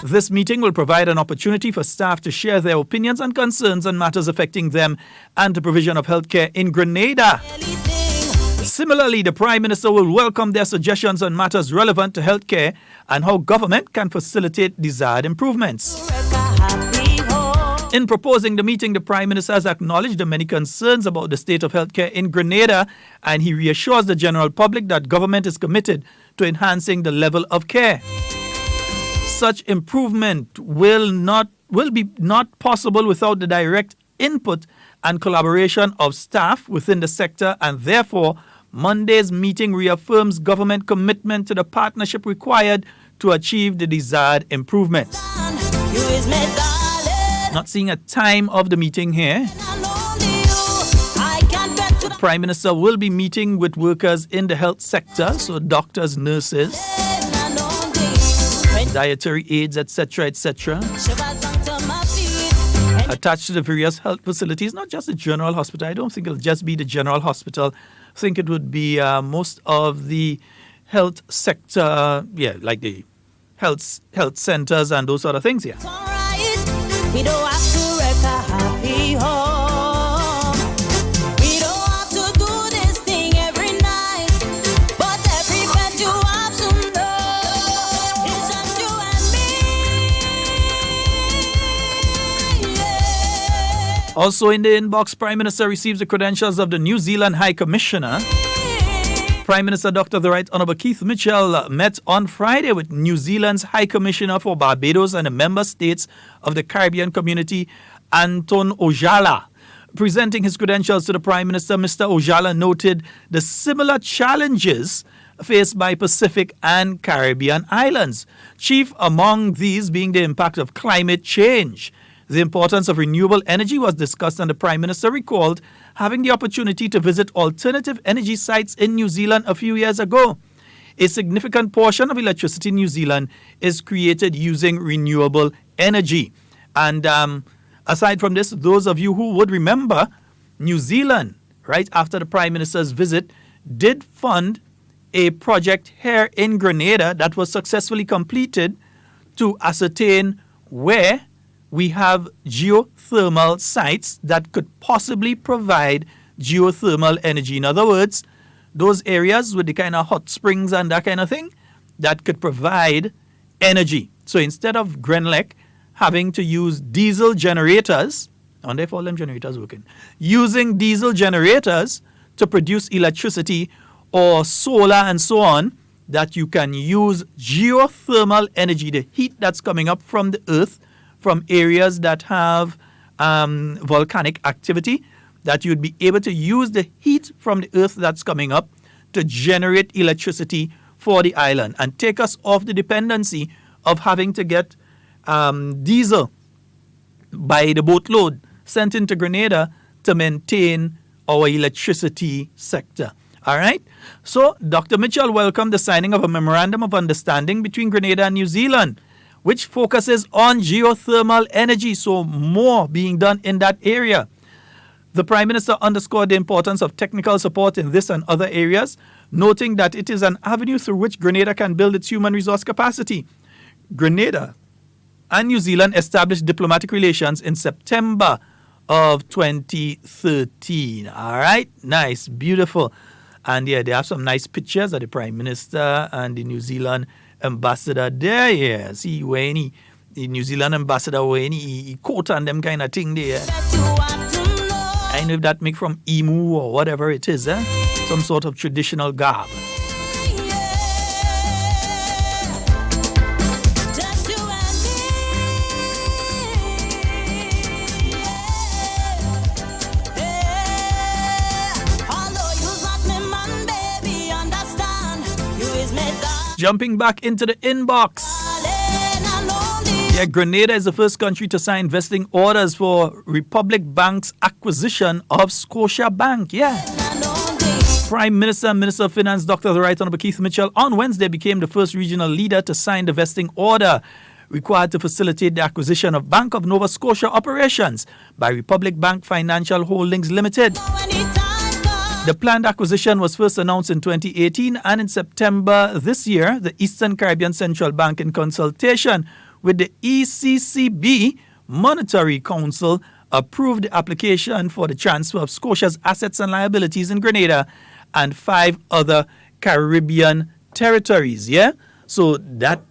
This meeting will provide an opportunity for staff to share their opinions and concerns on matters affecting them and the provision of healthcare in Grenada. Similarly, the Prime Minister will welcome their suggestions on matters relevant to healthcare and how government can facilitate desired improvements. In proposing the meeting, the Prime Minister has acknowledged the many concerns about the state of healthcare in Grenada, and he reassures the general public that government is committed to enhancing the level of care. Such improvement will be not possible without the direct input and collaboration of staff within the sector, and therefore Monday's meeting reaffirms government commitment to the partnership required to achieve the desired improvements. Not seeing a time of the meeting here. The Prime Minister will be meeting with workers in the health sector, so doctors, nurses, dietary aides, etc., etc., attached to the various health facilities, not just the general hospital. I don't think it'll just be the general hospital. I think it would be most of the health sector, like the health centers and those sort of things, yeah. We don't have to wreck a happy home. We don't have to do this thing every night. But every bed you have to know it's just you and me. Yeah. Also in the inbox, Prime Minister receives the credentials of the New Zealand High Commissioner. Prime Minister Dr. The Right Honourable Keith Mitchell met on Friday with New Zealand's High Commissioner for Barbados and the member states of the Caribbean Community, Anton Ojala. Presenting his credentials to the Prime Minister, Mr. Ojala noted the similar challenges faced by Pacific and Caribbean islands, chief among these being the impact of climate change. The importance of renewable energy was discussed, and the Prime Minister recalled having the opportunity to visit alternative energy sites in New Zealand a few years ago. A significant portion of electricity in New Zealand is created using renewable energy. And aside from this, those of you who would remember, New Zealand, right after the Prime Minister's visit, did fund a project here in Grenada that was successfully completed to ascertain where we have geothermal sites that could possibly provide geothermal energy. In other words, those areas with the kind of hot springs and that kind of thing that could provide energy. So instead of Grenlec having to use diesel generators, and they call them generators working, using diesel generators to produce electricity or solar and so on, that you can use geothermal energy, the heat that's coming up from the earth, from areas that have volcanic activity, that you'd be able to use the heat from the earth that's coming up to generate electricity for the island and take us off the dependency of having to get diesel by the boatload sent into Grenada to maintain our electricity sector. All right. So Dr. Mitchell welcomed the signing of a memorandum of understanding between Grenada and New Zealand, which focuses on geothermal energy, so more being done in that area. The Prime Minister underscored the importance of technical support in this and other areas, noting that it is an avenue through which Grenada can build its human resource capacity. Grenada and New Zealand established diplomatic relations in September of 2013. All right, nice, beautiful. And yeah, they have some nice pictures of the Prime Minister and the New Zealand ambassador there. Yeah, see when the New Zealand ambassador when he coat and them kind of thing there. I know if that make from emu or whatever it is, some sort of traditional garb. Jumping back into the inbox. Yeah, Grenada is the first country to sign vesting orders for Republic Bank's acquisition of Scotia Bank. Yeah. Prime Minister and Minister of Finance Dr. The Right Honourable Keith Mitchell on Wednesday became the first regional leader to sign the vesting order required to facilitate the acquisition of Bank of Nova Scotia operations by Republic Bank Financial Holdings Limited. The planned acquisition was first announced in 2018, and in September this year, the Eastern Caribbean Central Bank, in consultation with the ECCB Monetary Council, approved the application for the transfer of Scotia's assets and liabilities in Grenada and 5 other Caribbean territories. Yeah, so that,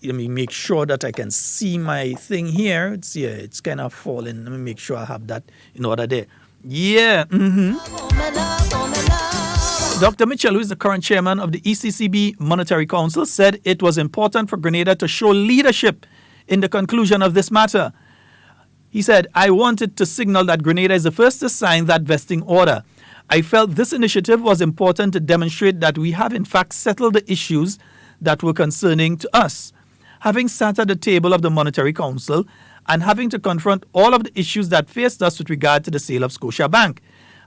let me make sure that I can see my thing here. It's kind of falling. Let me make sure I have that in order there. Yeah. Dr. Mitchell, who is the current chairman of the ECCB Monetary Council, said it was important for Grenada to show leadership in the conclusion of this matter. He said, I wanted to signal that Grenada is the first to sign that vesting order. I felt this initiative was important to demonstrate that we have in fact settled the issues that were concerning to us. Having sat at the table of the Monetary Council and having to confront all of the issues that faced us with regard to the sale of Scotia Bank,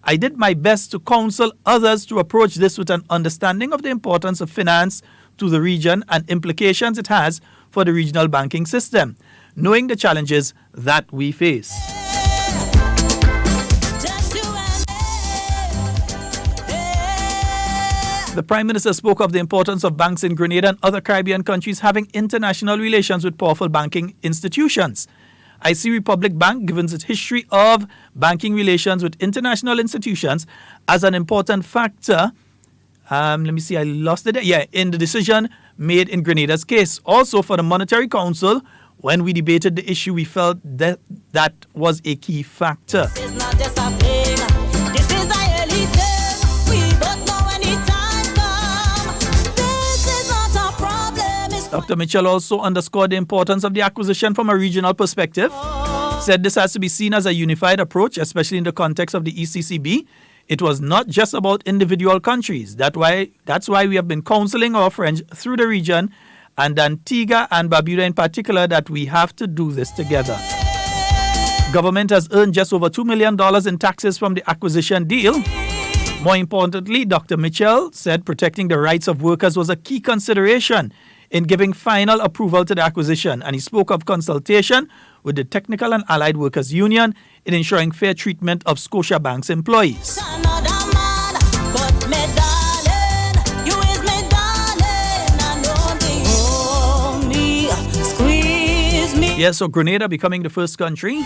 I did my best to counsel others to approach this with an understanding of the importance of finance to the region and implications it has for the regional banking system, knowing the challenges that we face. The Prime Minister spoke of the importance of banks in Grenada and other Caribbean countries having international relations with powerful banking institutions. I see Republic Bank, given its history of banking relations with international institutions, as an important factor. Let me see, I lost it. Yeah, in the decision made in Grenada's case. Also, for the Monetary Council, when we debated the issue, we felt that that was a key factor. This is not just a thing. This is a early thing. We both know when the time comes. This is not a problem. Dr. Mitchell also underscored the importance of the acquisition from a regional perspective. Said this has to be seen as a unified approach, especially in the context of the ECCB. It was not just about individual countries. That's why we have been counseling our friends through the region, and Antigua and Barbuda in particular, that we have to do this together. Government has earned just over $2 million in taxes from the acquisition deal. More importantly, Dr. Mitchell said protecting the rights of workers was a key consideration in giving final approval to the acquisition, and he spoke of consultation with the Technical and Allied Workers Union in ensuring fair treatment of Scotia Bank's employees. Yes, so Grenada becoming the first country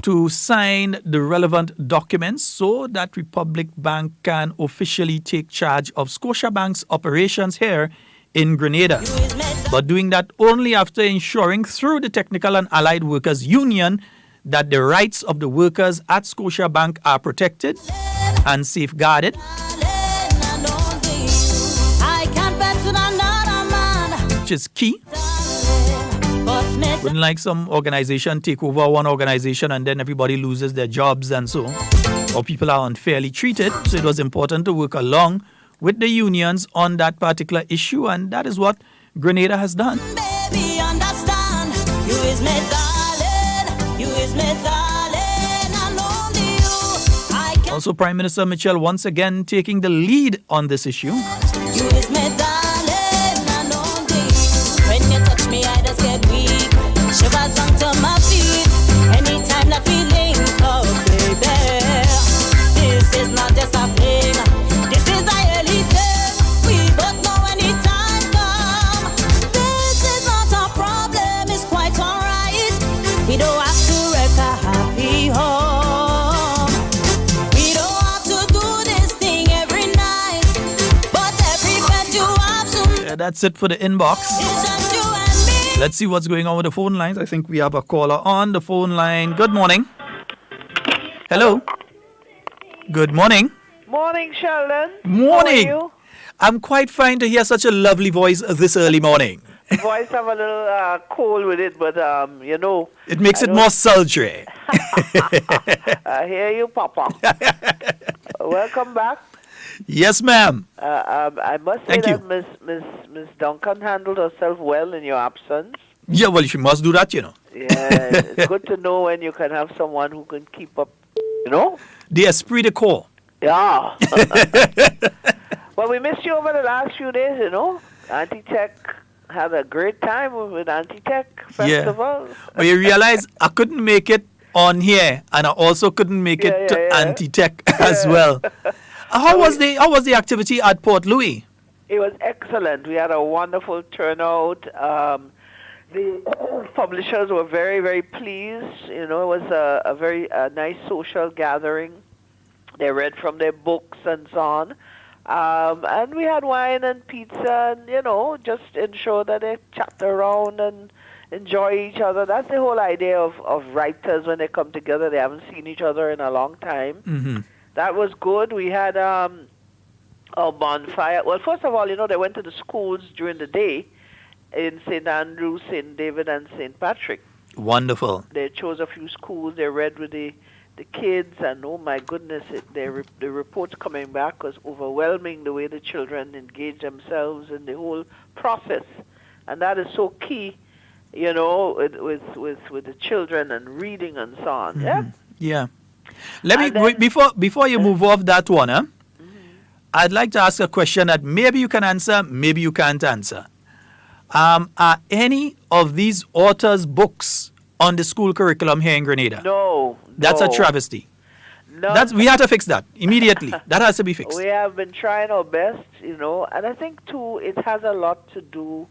to sign the relevant documents so that Republic Bank can officially take charge of Scotia Bank's operations here in Grenada. But doing that only after ensuring through the Technical and Allied Workers Union that the rights of the workers at Scotia Bank are protected and safeguarded. Which is key. Wouldn't like some organization take over one organization and then everybody loses their jobs and so, or people are unfairly treated. So it was important to work along with the unions on that particular issue, and that is what Grenada has done. Baby, understand. You is my darling. You is my darling. And only you. Also, Prime Minister Mitchell once again taking the lead on this issue. You is my darling, and only when you touch me, I just get weak. Shivers down to my feet. Anytime that feeling comes, baby. This is not just a fling. This is a early thing. We both know anytime come. This is not a problem. It's quite alright. We don't have to wreck a happy home. We don't have to do this thing every night. But every bed you have to. Yeah, that's it for the inbox. Let's see what's going on with the phone lines. I think we have a caller on the phone line. Good morning. Hello. Good morning. Morning, Sheldon. Morning. How are you? I'm quite fine to hear such a lovely voice this early morning. The voice have a little cold with it, but you know. It makes it more sultry. I hear you, Papa. Welcome back. Yes, ma'am. I must say that Miss Duncan handled herself well in your absence. Yeah, well, she must do that, you know. Yeah, it's good to know when you can have someone who can keep up, you know? The esprit de corps. Yeah. Well, we missed you over the last few days, you know. Anti-Tech had a great time with Anti-Tech Festival. Yeah. But you realize I couldn't make it on here, and I also couldn't make it to Anti-Tech as well. How was the activity at Port Louis? It was excellent. We had a wonderful turnout. The publishers were very, very pleased. You know, it was a very nice social gathering. They read from their books and so on. And we had wine and pizza and, you know, just ensure that they chat around and enjoy each other. That's the whole idea of writers when they come together. They haven't seen each other in a long time. Mm-hmm. That was good. We had a bonfire. Well, first of all, you know, they went to the schools during the day in St. Andrew, St. David, and St. Patrick. Wonderful. They chose a few schools. They read with the kids, and oh my goodness, the reports coming back was overwhelming, the way the children engage themselves in the whole process. And that is so key, you know, with the children and reading and so on. Mm-hmm. Yeah? Yeah. Let me before you move off that one, I'd like to ask a question that maybe you can answer, maybe you can't answer. Are any of these authors' books on the school curriculum here in Grenada? No. That's a travesty. No. We have to fix that immediately. That has to be fixed. We have been trying our best, you know, and I think too it has a lot to do.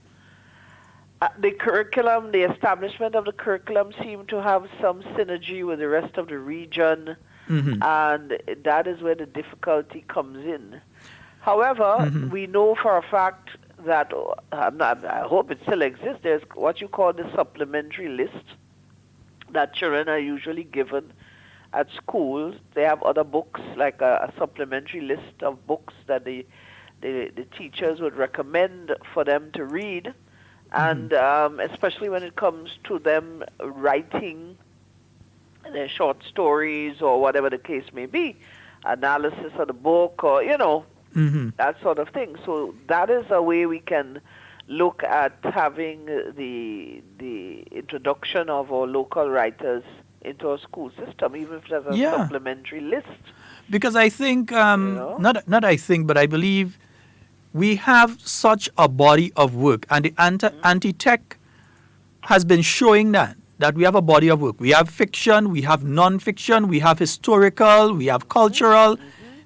The curriculum, the establishment of the curriculum seemed to have some synergy with the rest of the region, and that is where the difficulty comes in. However, we know for a fact that, I hope it still exists, there's what you call the supplementary list that children are usually given at schools. They have other books, like a supplementary list of books that the teachers would recommend for them to read. And especially when it comes to them writing their short stories or whatever the case may be, analysis of the book or, you know, that sort of thing. So that is a way we can look at having the introduction of our local writers into our school system, even if there's a supplementary list. Because I think, not I think, but I believe we have such a body of work, and the Anti-Tech has been showing that we have a body of work. We have fiction, we have non-fiction, we have historical, we have cultural.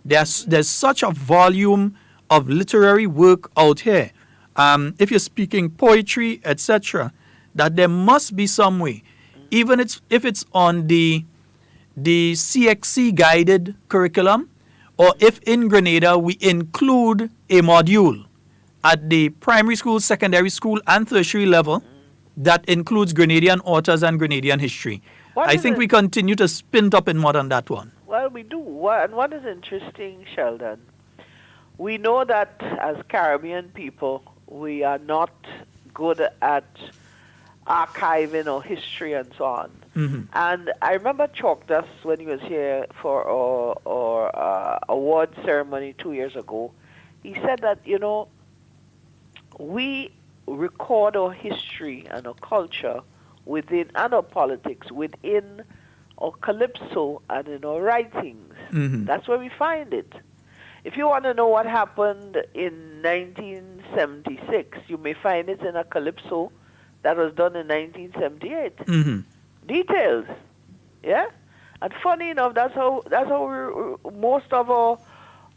There's such a volume of literary work out here. If you're speaking poetry, etc., that there must be some way, even if it's on the CXC guided curriculum, or if in Grenada we include a module at the primary school, secondary school, and tertiary level that includes Grenadian authors and Grenadian history. I think we continue to spin up in more on that one. Well, we do. And what is interesting, Sheldon, we know that as Caribbean people, we are not good at archiving or history and so on. And I remember Chalk Dust when he was here for our award ceremony 2 years ago. He said that, you know, we record our history and our culture within, and our politics within our calypso and in our writings. That's where we find it. If you want to know what happened in 1976, you may find it in a calypso that was done in 1978. Details, yeah. And funny enough, that's how most of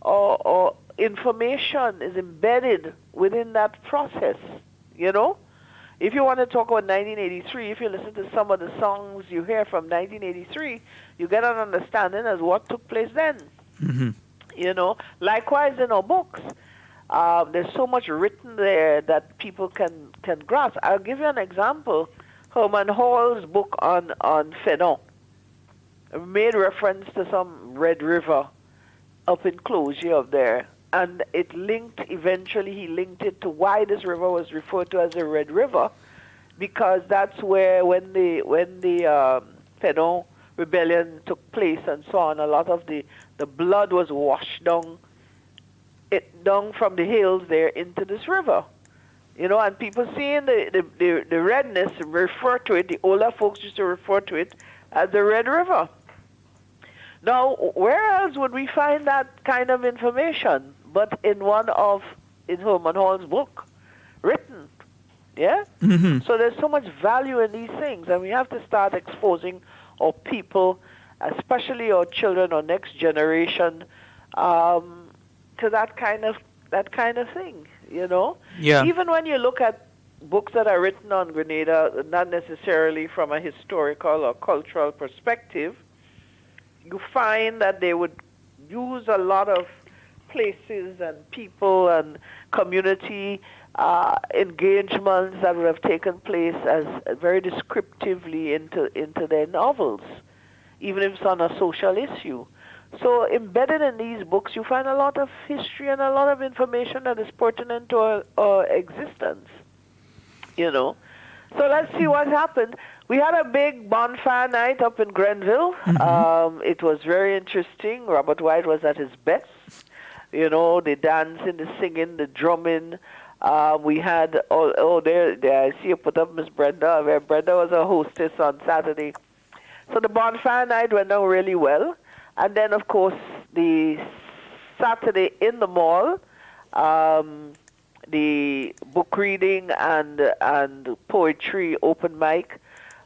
our information is embedded within that process. You know, if you want to talk about 1983, if you listen to some of the songs you hear from 1983, you get an understanding as what took place then. You know, likewise in our books, there's so much written there that people can grasp. I'll give you an example. Herman Hall's book on Fénon made reference to some Red River up in Closier up there, and it linked, eventually he linked it to why this river was referred to as the Red River, because that's where when the Fénon rebellion took place and so on, a lot of the blood was washed down from the hills there into this river. You know, and people seeing the redness refer to it, the older folks used to refer to it as the Red River. Now, where else would we find that kind of information but in Herman Hall's book, written, yeah? So there's so much value in these things, and we have to start exposing our people, especially our children, our next generation, to that kind of thing, you know? Yeah. Even when you look at books that are written on Grenada, not necessarily from a historical or cultural perspective, you find that they would use a lot of places and people and community engagements that would have taken place as very descriptively into their novels, even if it's on a social issue. So embedded in these books, you find a lot of history and a lot of information that is pertinent to our existence, you know. So let's see what happened. We had a big bonfire night up in Grenville. It was very interesting. Robert White was at his best. You know, the dancing, the singing, the drumming. We had, there, I see you put up Miss Brenda. Where Brenda was a hostess on Saturday. So the bonfire night went down really well. And then, of course, the Saturday in the mall, the book reading and poetry open mic.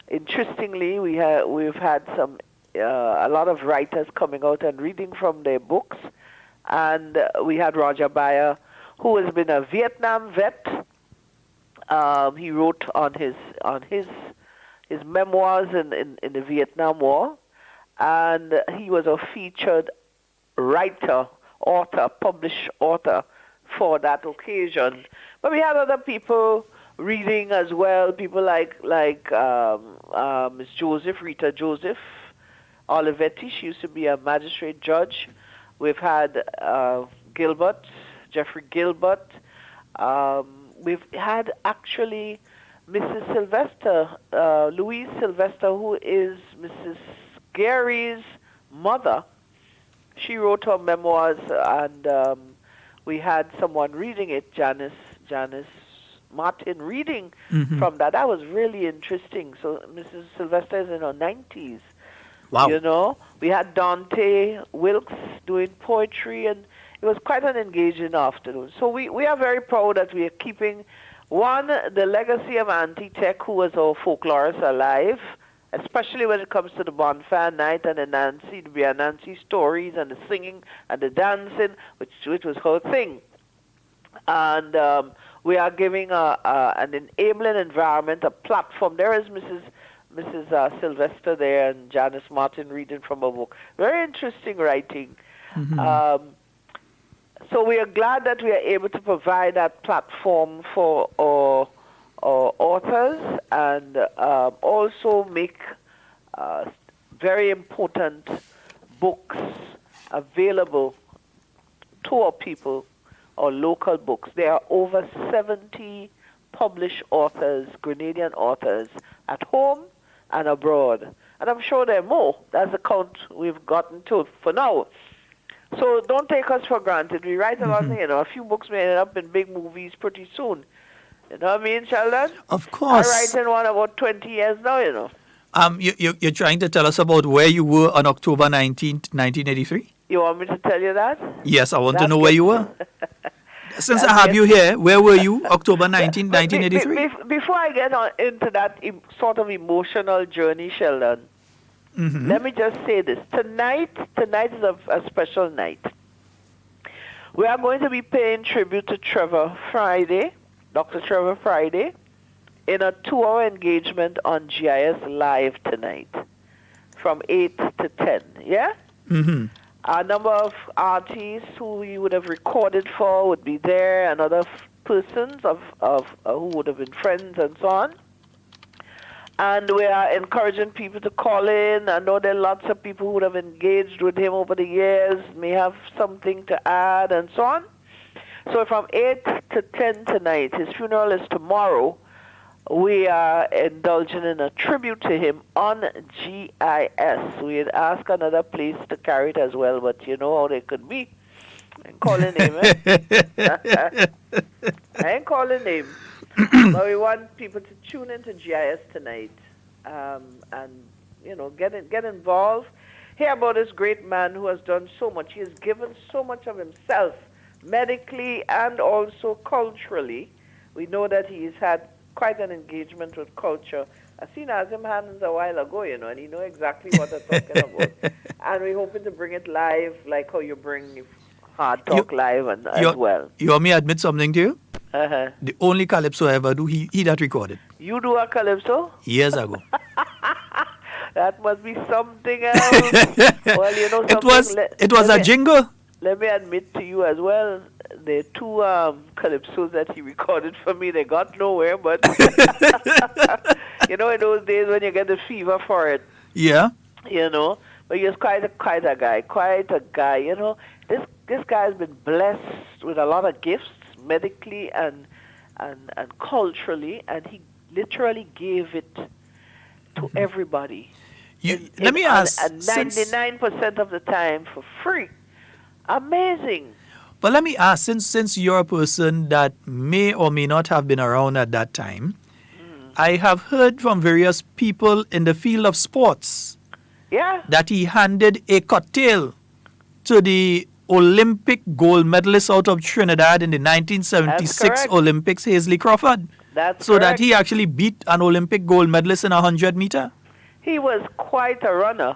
Interestingly, we've had a lot of writers coming out and reading from their books, and we had Roger Bayer, who has been a Vietnam vet. He wrote on his memoirs in the Vietnam War, and he was a featured writer, author, published author for that occasion. But we had other people reading as well, people like Miss Joseph, Rita Joseph, Olivetti. She used to be a magistrate judge. We've had Gilbert, Jeffrey Gilbert. We've had actually Mrs. Sylvester, Louise Sylvester, who is Mrs. Gary's mother. She wrote her memoirs, and we had someone reading it, Janice Martin reading from that. That was really interesting. So Mrs. Sylvester is in her 90s. Wow. You know, we had Dante Wilkes doing poetry, and it was quite an engaging afternoon. So we are very proud that we are keeping, the legacy of Auntie Tech, who was our folklorist, alive, especially when it comes to the bonfire night and the Nancy stories and the singing and the dancing, which was her thing. And we are giving an enabling environment, a platform. There is Mrs. Sylvester there and Janice Martin reading from a book. Very interesting writing. So we are glad that we are able to provide that platform for our authors, and also make very important books available to our people, or local books. There are over 70 published authors, Grenadian authors, at home and abroad. And I'm sure there are more. That's the count we've gotten to for now. So don't take us for granted. We write a lot, a few books may end up in big movies pretty soon. You know what I mean, Sheldon? Of course. I write in one about 20 years now, You're trying to tell us about where you were on October 19th, 1983? You want me to tell you that? Yes, I want to know where you were. Since I have you here, where were you, October 19, 1983? Before I get on into that sort of emotional journey, Sheldon, let me just say this. Tonight is a special night. We are going to be paying tribute to Trevor Friday, Dr. Trevor Friday, in a 2-hour engagement on GIS Live tonight from 8 to 10, yeah? Mm-hmm. A number of artists who we would have recorded for would be there, and other persons who would have been friends and so on. And we are encouraging people to call in. I know there are lots of people who would have engaged with him over the years, may have something to add and so on. So from 8 to 10 tonight, his funeral is tomorrow, we are indulging in a tribute to him on GIS. We had asked another place to carry it as well, but you know how they could be. I ain't calling name, eh? I ain't calling name. But we want people to tune into GIS tonight and, you know, get involved. Hear about this great man who has done so much. He has given so much of himself, medically and also culturally. We know that he's had quite an engagement with culture. I seen Azim Hands a while ago, you know, and he know exactly what I'm talking about. And we're hoping to bring it live, like how you bring Hard Talk live as well. You want me to admit something to you? Uh-huh. The only calypso I ever do, he that recorded. You do a calypso? Years ago. That must be something else. Well, you know something. It was a jingle. Let me admit to you as well, the 2 calypsos that he recorded for me, they got nowhere, but you know, in those days when you get the fever for it. Yeah. You know, but he's quite a guy, you know. This guy has been blessed with a lot of gifts, medically and culturally, and he literally gave it to everybody. Let me ask. And 99% of the time for free. Amazing. But let me ask, since you're a person that may or may not have been around at that time, I have heard from various people in the field of sports that he handed a cocktail to the Olympic gold medalist out of Trinidad in the 1976 Olympics, Hazley Crawford. That's so correct. that he actually beat an Olympic gold medalist in a 100-meter. He was quite a runner.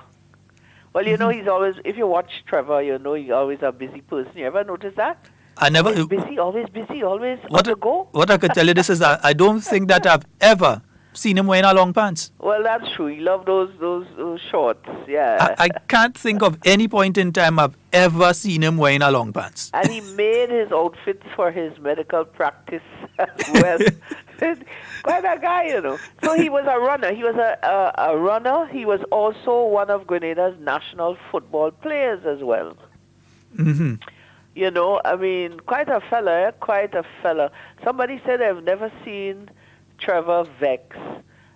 Well, you know, he's always, if you watch Trevor, you know he's always a busy person. You ever notice that? I never. Always busy, always on the go. What I could tell you this is that I don't think that I've ever seen him wearing a long pants. Well, that's true. He loved those shorts, yeah. I can't think of any point in time I've ever seen him wearing a long pants. And he made his outfits for his medical practice as well. Quite a guy, you know. So he was a runner. He was a runner. He was also one of Grenada's national football players as well. Mm-hmm. You know, I mean, quite a fella. Somebody said I've never seen Trevor vex.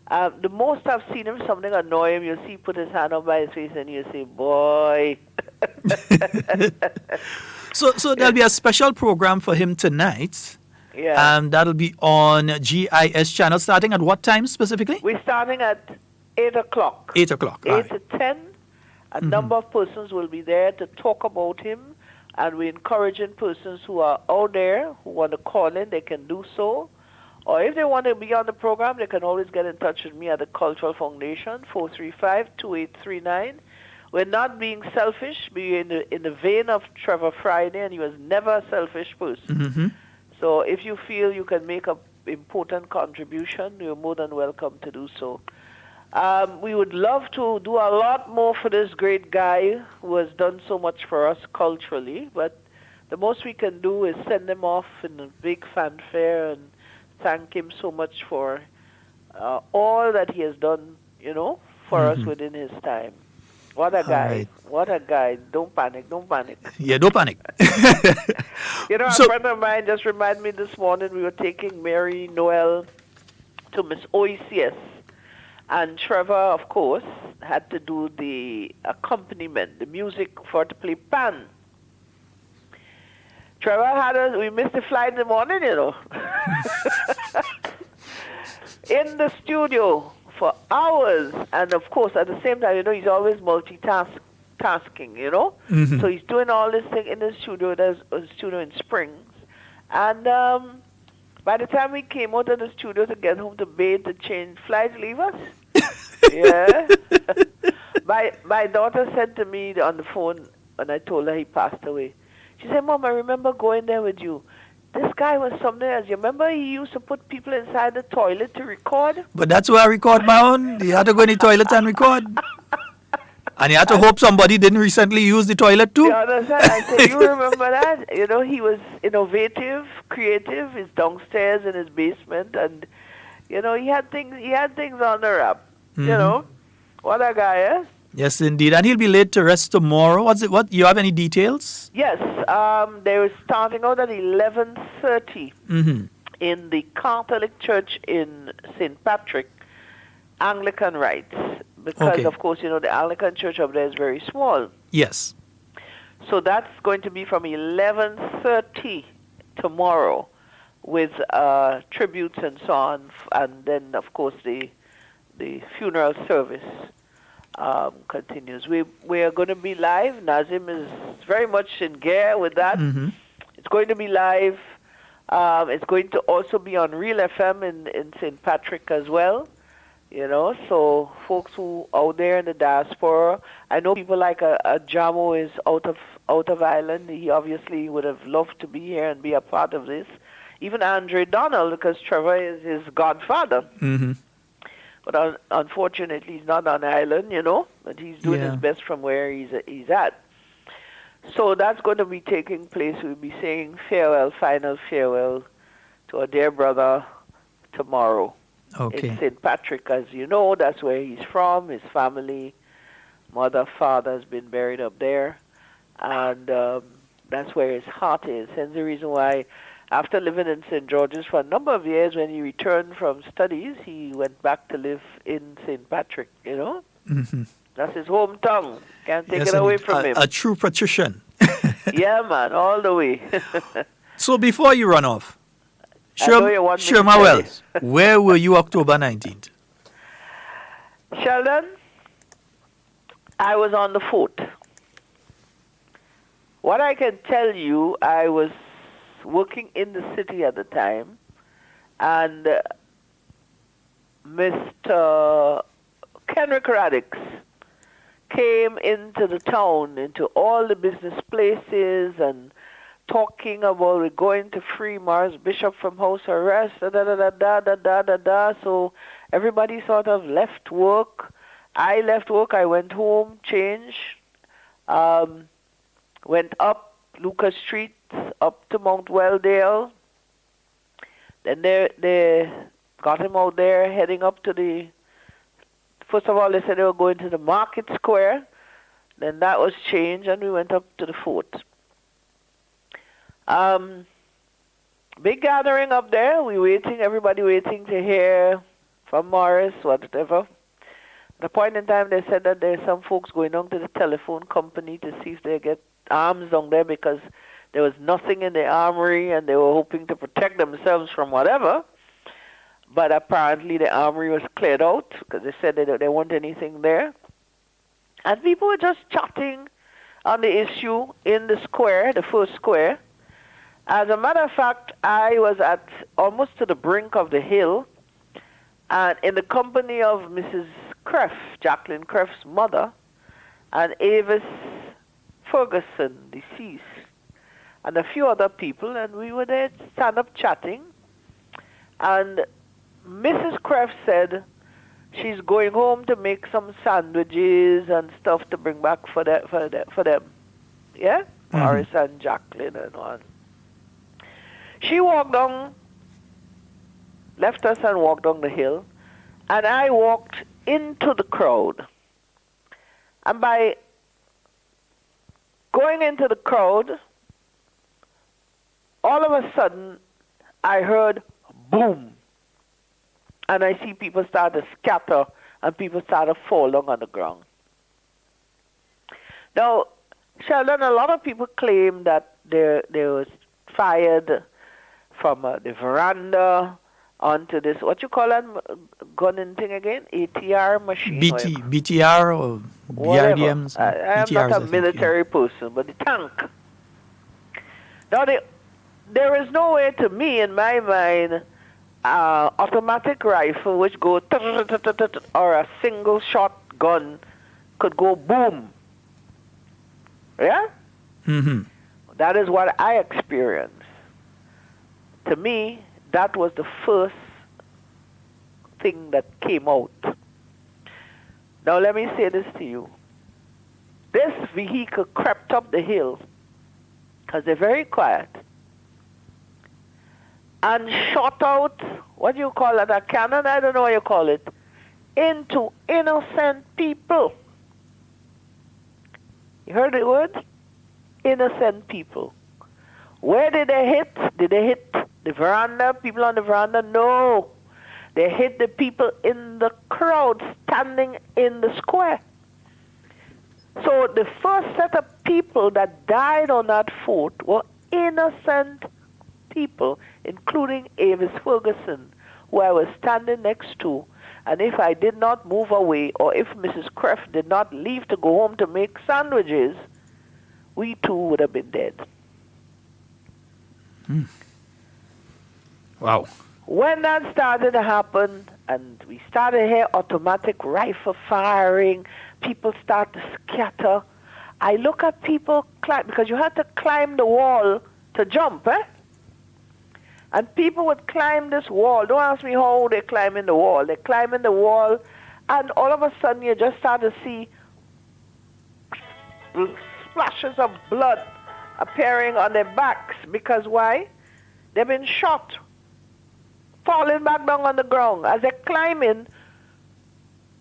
The most I've seen him, something annoy him, you see put his hand up by his face and you say, boy. So there'll be a special program for him tonight. Yeah. And that'll be on GIS channel starting at what time specifically? We're starting at 8 o'clock. 8 o'clock. 8 to 10. A number of persons will be there to talk about him. And we're encouraging persons who are out there who want to call in, they can do so. Or if they want to be on the program, they can always get in touch with me at the Cultural Foundation, 435-2839. We're not being selfish. We're in the vein of Trevor Friday, and he was never a selfish person. Mm-hmm. So if you feel you can make an important contribution, you're more than welcome to do so. We would love to do a lot more for this great guy who has done so much for us culturally, but the most we can do is send him off in a big fanfare and thank him so much for all that he has done, you know, for us within his time. What a guy. Right. What a guy. Don't panic. Yeah, don't panic. You know, a friend of mine just reminded me this morning we were taking Mary Noel to Miss OECS. And Trevor, of course, had to do the accompaniment, the music for to play pan. Trevor we missed the flight in the morning, you know. In the studio for hours. And of course, at the same time, you know, he's always multitasking multitasking, you know. So he's doing all this thing in the studio. There's a studio in Springs, and by the time we came out of the studio to get home to bathe, to change, flights leave us. Yeah. My daughter said to me on the phone when I told her he passed away. She said, "Mom, I remember going there with you. This guy was something else. You remember he used to put people inside the toilet to record?" But that's where I record my own. You had to go in the toilet and record. And you had to hope somebody didn't recently use the toilet too. You understand? I said, "You remember that?" You know, he was innovative, creative. He's downstairs in his basement, and you know, he had things on the wrap. You know, what a guy, eh? Yes, indeed. And he'll be laid to rest tomorrow. What? You have any details? Yes, they were starting out at 11:30 in the Catholic Church in St. Patrick, Anglican rites, because of course, you know, the Anglican Church up there is very small. Yes. So that's going to be from 11:30 tomorrow, with tributes and so on, and then of course the funeral service continues. We are going to be live. Nazim is very much in gear with that. It's going to be live. It's going to also be on Real FM in St. Patrick as well. You know, so folks who out there in the diaspora, I know people like a Jamo is out of Ireland. He obviously would have loved to be here and be a part of this. Even Andre Donald, because Trevor is his godfather. But unfortunately, he's not on Ireland, you know, but he's doing his best from where he's at. So that's going to be taking place. We'll be saying farewell, final farewell to our dear brother tomorrow. In St. Patrick, as you know, that's where he's from. His family, mother, father has been buried up there. And that's where his heart is. Hence the reason why, after living in St. George's for a number of years, when he returned from studies, he went back to live in St. Patrick, you know? That's his hometown. Can't take it away from him. A true patrician. Yeah, man, all the way. So before you run off, Sherma, where were you October 19th? Sheldon, I was on the fort. What I can tell you, I was working in the city at the time, and Mr. Kenrick Radix came into the town, into all the business places, and talking about we're going to free Morris Bishop from house arrest, So everybody sort of left work. I left work. I went home, changed, went up Lucas Street, up to Mount Welldale. Then they got him out there, heading up to the... First of all, they said they were going to the Market Square. Then that was changed, and we went up to the fort. Big gathering up there. Everybody waiting to hear from Morris, whatever. At a point in time, they said that there's some folks going down to the telephone company to see if they get arms down there because there was nothing in the armory and they were hoping to protect themselves from whatever. But apparently the armory was cleared out because they said they didn't want anything there. And people were just chatting on the issue in the square, the first square. As a matter of fact, I was at almost to the brink of the hill, and in the company of Mrs. Kreff, Jacqueline Kreff's mother, and Avis Ferguson, deceased, and a few other people, and we were there stand up chatting. And Mrs. Kreff said she's going home to make some sandwiches and stuff to bring back for them. Yeah? Morris and Jacqueline and all. She walked down, left us and walked down the hill, and I walked into the crowd. And by going into the crowd, all of a sudden, I heard boom. And I see people start to scatter and people start to fall down on the ground. Now, Sheldon, a lot of people claim that they was fired from the veranda onto this, what you call that gunning thing again? ATR machine? BTR or Whatever. BRDMs? I am BTRs, not I a think, military person, but the tank. Now, there is no way to me, in my mind, automatic rifle, which go or a single shot gun could go boom. Yeah? Mm-hmm. That is what I experienced. To me, that was the first thing that came out. Now let me say this to you. This vehicle crept up the hill, because they're very quiet, and shot out, what do you call it, a cannon? I don't know what you call it, into innocent people. You heard the word? Innocent people. Where did they hit? Did they hit the veranda, people on the veranda? No. They hit the people in the crowd standing in the square. So the first set of people that died on that fort were innocent people, including Avis Ferguson, who I was standing next to. And if I did not move away, or if Mrs. Kreff did not leave to go home to make sandwiches, we too would have been dead. Wow. When that started to happen, and we started to hear automatic rifle firing, people start to scatter. I look at people climb, because you had to climb the wall to jump, eh? And people would climb this wall. Don't ask me how they climb in the wall. They climb in the wall, and all of a sudden you just start to see splashes of blood appearing on their backs. Because why? They've been shot, falling back down on the ground as they're climbing.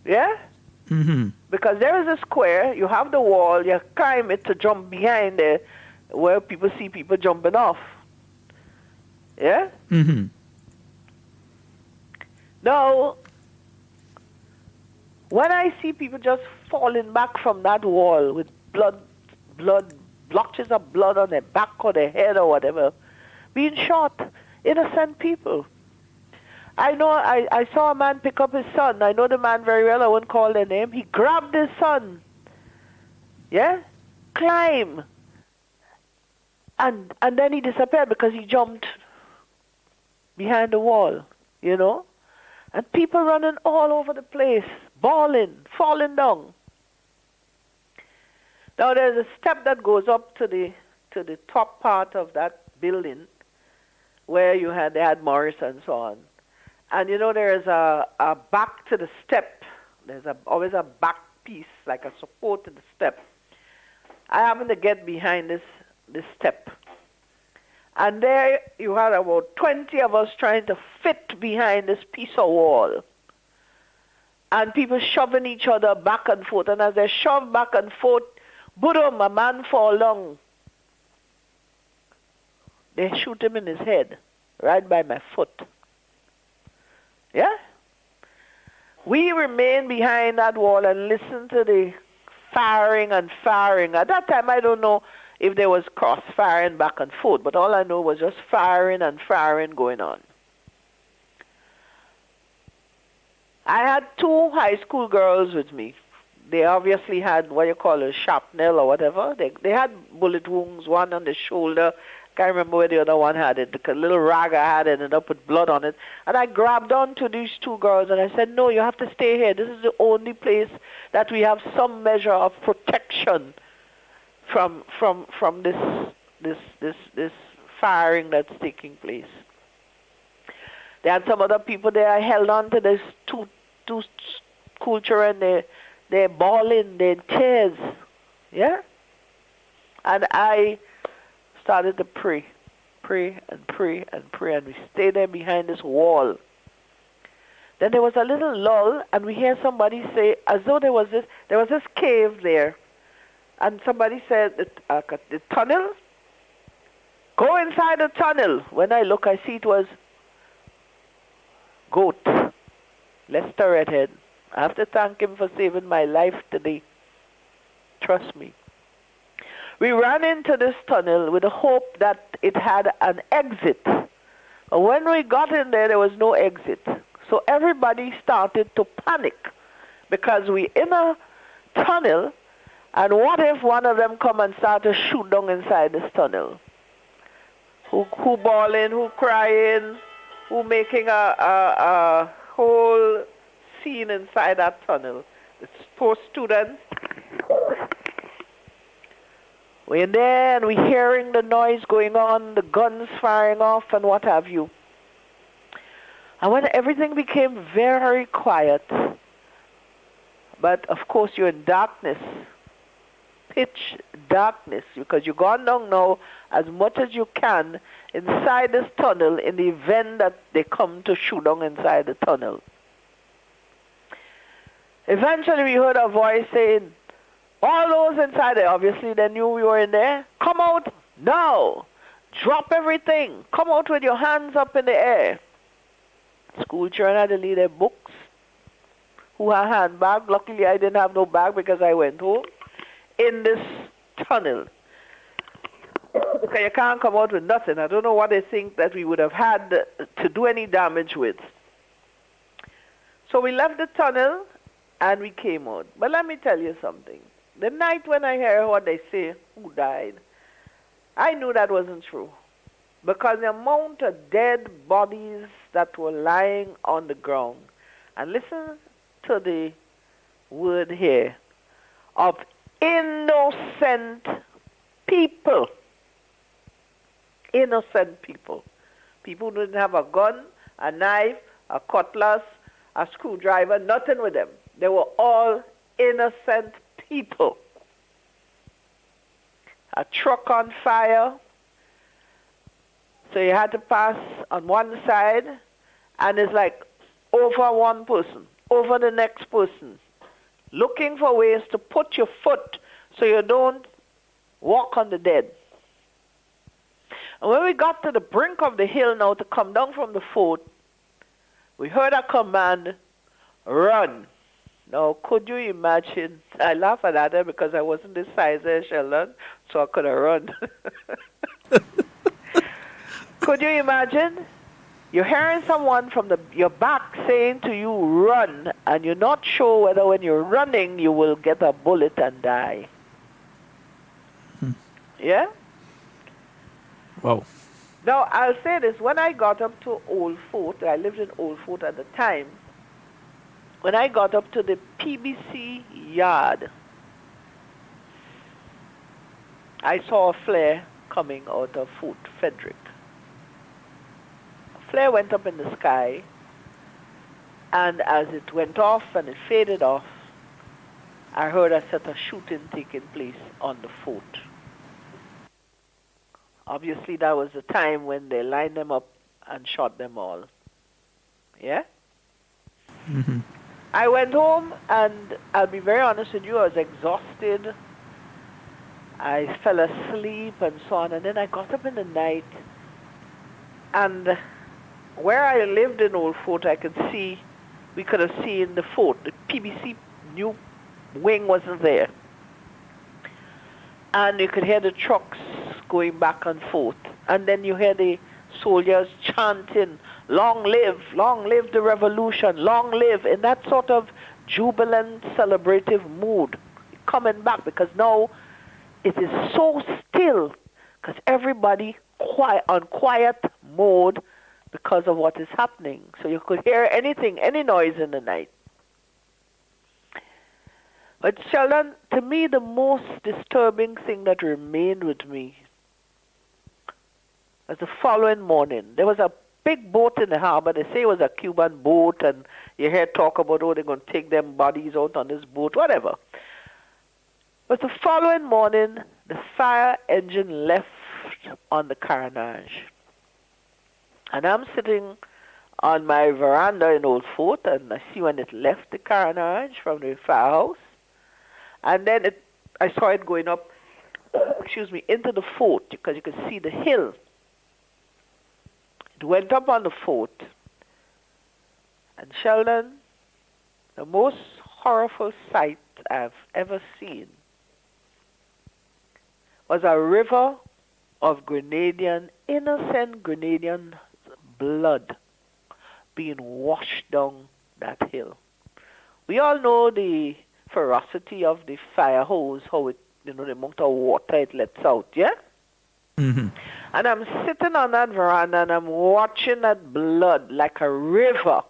Yeah? Mm-hmm. Because there is a square, you have the wall, you climb it to jump behind there, where people see people jumping off. Yeah? Mm-hmm. Now, when I see people just falling back from that wall with blotches of blood on their back or their head or whatever, being shot, innocent people. I know, I saw a man pick up his son. I know the man very well. I won't call their name. He grabbed his son. Yeah? Climb. And then he disappeared because he jumped behind the wall, you know? And people running all over the place, bawling, falling down. Now there's a step that goes up to the top part of that building where they had Morris and so on. And you know, there is a back to the step. There's always a back piece, like a support to the step. I happened to get behind this step. And there you had about 20 of us trying to fit behind this piece of wall. And people shoving each other back and forth. And as they shove back and forth, boom, a man fall down. They shoot him in his head, right by my foot. Yeah? We remained behind that wall and listened to the firing and firing. At that time, I don't know if there was cross-firing back and forth, but all I know was just firing and firing going on. I had 2 high school girls with me. They obviously had what you call a shrapnel or whatever. They had bullet wounds, one on the shoulder. Can't remember where the other one had it. The little rag I had ended up with blood on it. And I grabbed onto these 2 girls and I said, no, you have to stay here. This is the only place that we have some measure of protection from this firing that's taking place. They had some other people there. I held on to this two school children. They're bawling, they're in tears. Yeah? And I started to pray and pray, and we stayed there behind this wall. Then there was a little lull, and we hear somebody say, as though there was this cave there, and somebody said, the tunnel? Go inside the tunnel. When I look, I see it was Goat, Lester Redhead. I have to thank him for saving my life today. Trust me. We ran into this tunnel with the hope that it had an exit When we got in there was no exit. So everybody started to panic because we in a tunnel, and what if one of them come and start to shoot down inside this tunnel? Who bawling, who crying, who making a whole scene inside that tunnel? The poor students. We're in there and we're hearing the noise going on, the guns firing off and what have you. And when everything became very quiet, but of course you're in darkness, pitch darkness, because you've gone down now as much as you can inside this tunnel in the event that they come to shoot down inside the tunnel. Eventually we heard a voice saying, all those inside there, obviously they knew we were in there, come out now, drop everything, come out with your hands up in the air. School children had to leave their books, who had handbag. Luckily I didn't have no bag because I went home. In this tunnel. Because you can't come out with nothing. I don't know what they think that we would have had to do any damage with. So we left the tunnel and we came out. But let me tell you something. The night when I heard what they say, who died, I knew that wasn't true. Because the amount of dead bodies that were lying on the ground, and listen to the word here, of innocent people. Innocent people. People who didn't have a gun, a knife, a cutlass, a screwdriver, nothing with them. They were all innocent people. A truck on fire. So you had to pass on one side, and it's like over one person, over the next person, looking for ways to put your foot so you don't walk on the dead. And when we got to the brink of the hill now to come down from the fort, we heard a command, run. Now, could you imagine? I laugh at that because I wasn't this size there, Sheldon, so I could have run. Could you imagine? You're hearing someone from your back saying to you, run, and you're not sure whether when you're running you will get a bullet and die. Yeah? Wow. Now, I'll say this. When I got up to Old Fort, I lived in Old Fort at the time, when I got up to the PBC yard, I saw a flare coming out of Fort Frederick. A flare went up in the sky, and as it went off and it faded off, I heard a set of shooting taking place on the fort. Obviously, that was the time when they lined them up and shot them all. Yeah? Mm-hmm. I went home, and I'll be very honest with you, I was exhausted. I fell asleep and so on, and then I got up in the night, and where I lived in Old Fort, we could have seen the fort. The PBC new wing wasn't there. And you could hear the trucks going back and forth. And then you hear the soldiers chanting, long live the revolution, long live, in that sort of jubilant, celebrative mood. Coming back, because now it is so still, because everybody on quiet mode because of what is happening. So you could hear anything, any noise in the night. But Sheldon, to me, the most disturbing thing that remained with me was the following morning. There was a big boat in the harbor. They say it was a Cuban boat, and you hear talk about, they're going to take them bodies out on this boat, whatever. But the following morning, the fire engine left on the Carriacou. And I'm sitting on my veranda in Old Fort, and I see when it left the Carriacou from the firehouse. And then I saw it going up, into the fort, because you could see the hill. It went up on the fort. And Sheldon, the most horrible sight I've ever seen was a river of innocent Grenadian blood being washed down that hill. We all know the ferocity of the fire hose, how it, the amount of water it lets out, yeah? Mm-hmm. And I'm sitting on that veranda and I'm watching that blood like a river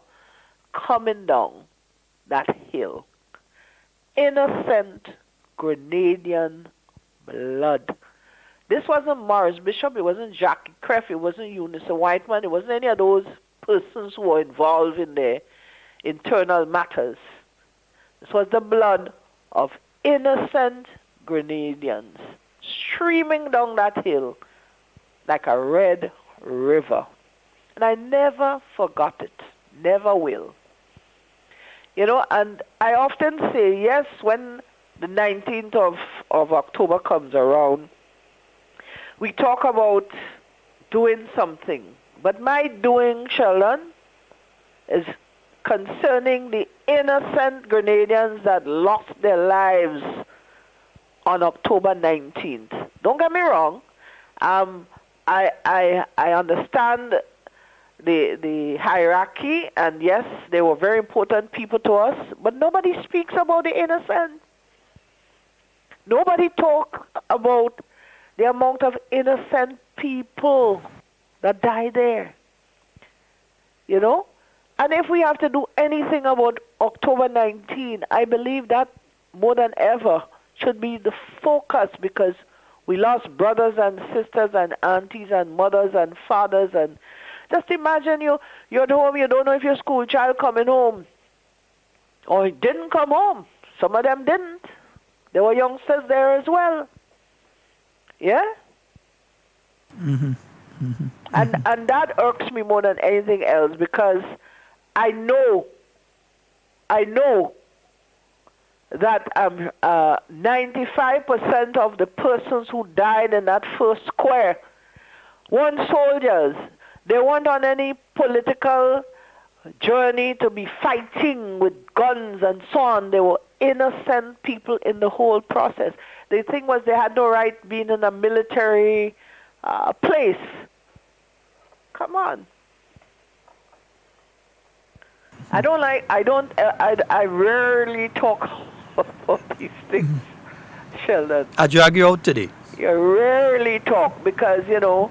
coming down that hill. Innocent Grenadian blood. This wasn't Morris Bishop, it wasn't Jackie Kreff, it wasn't Eunice Whiteman, it wasn't any of those persons who were involved in their internal matters. This was the blood of innocent Grenadians streaming down that hill like a red river. And I never forgot it, never will. You know, and I often say, yes, when the 19th of October comes around, we talk about doing something. But my doing, Sheldon, is concerning the innocent Grenadians that lost their lives on October 19th. Don't get me wrong. I understand the hierarchy, and yes, they were very important people to us, but nobody speaks about the innocent. Nobody talks about the amount of innocent people that died there. You know? And if we have to do anything about October 19, I believe that more than ever should be the focus, because we lost brothers and sisters and aunties and mothers and fathers. And just imagine you're at home, you don't know if your school child coming home or he didn't come home. Some of them didn't. There were youngsters there as well. Yeah? Mm-hmm. Mm-hmm. And that irks me more than anything else, because I know that 95% of the persons who died in that first square weren't soldiers. They weren't on any political journey to be fighting with guns and so on. They were innocent people in the whole process. The thing was, they had no right being in a military place. Come on. I rarely talk about these things, Sheldon. I drag you out today. You rarely talk because, you know,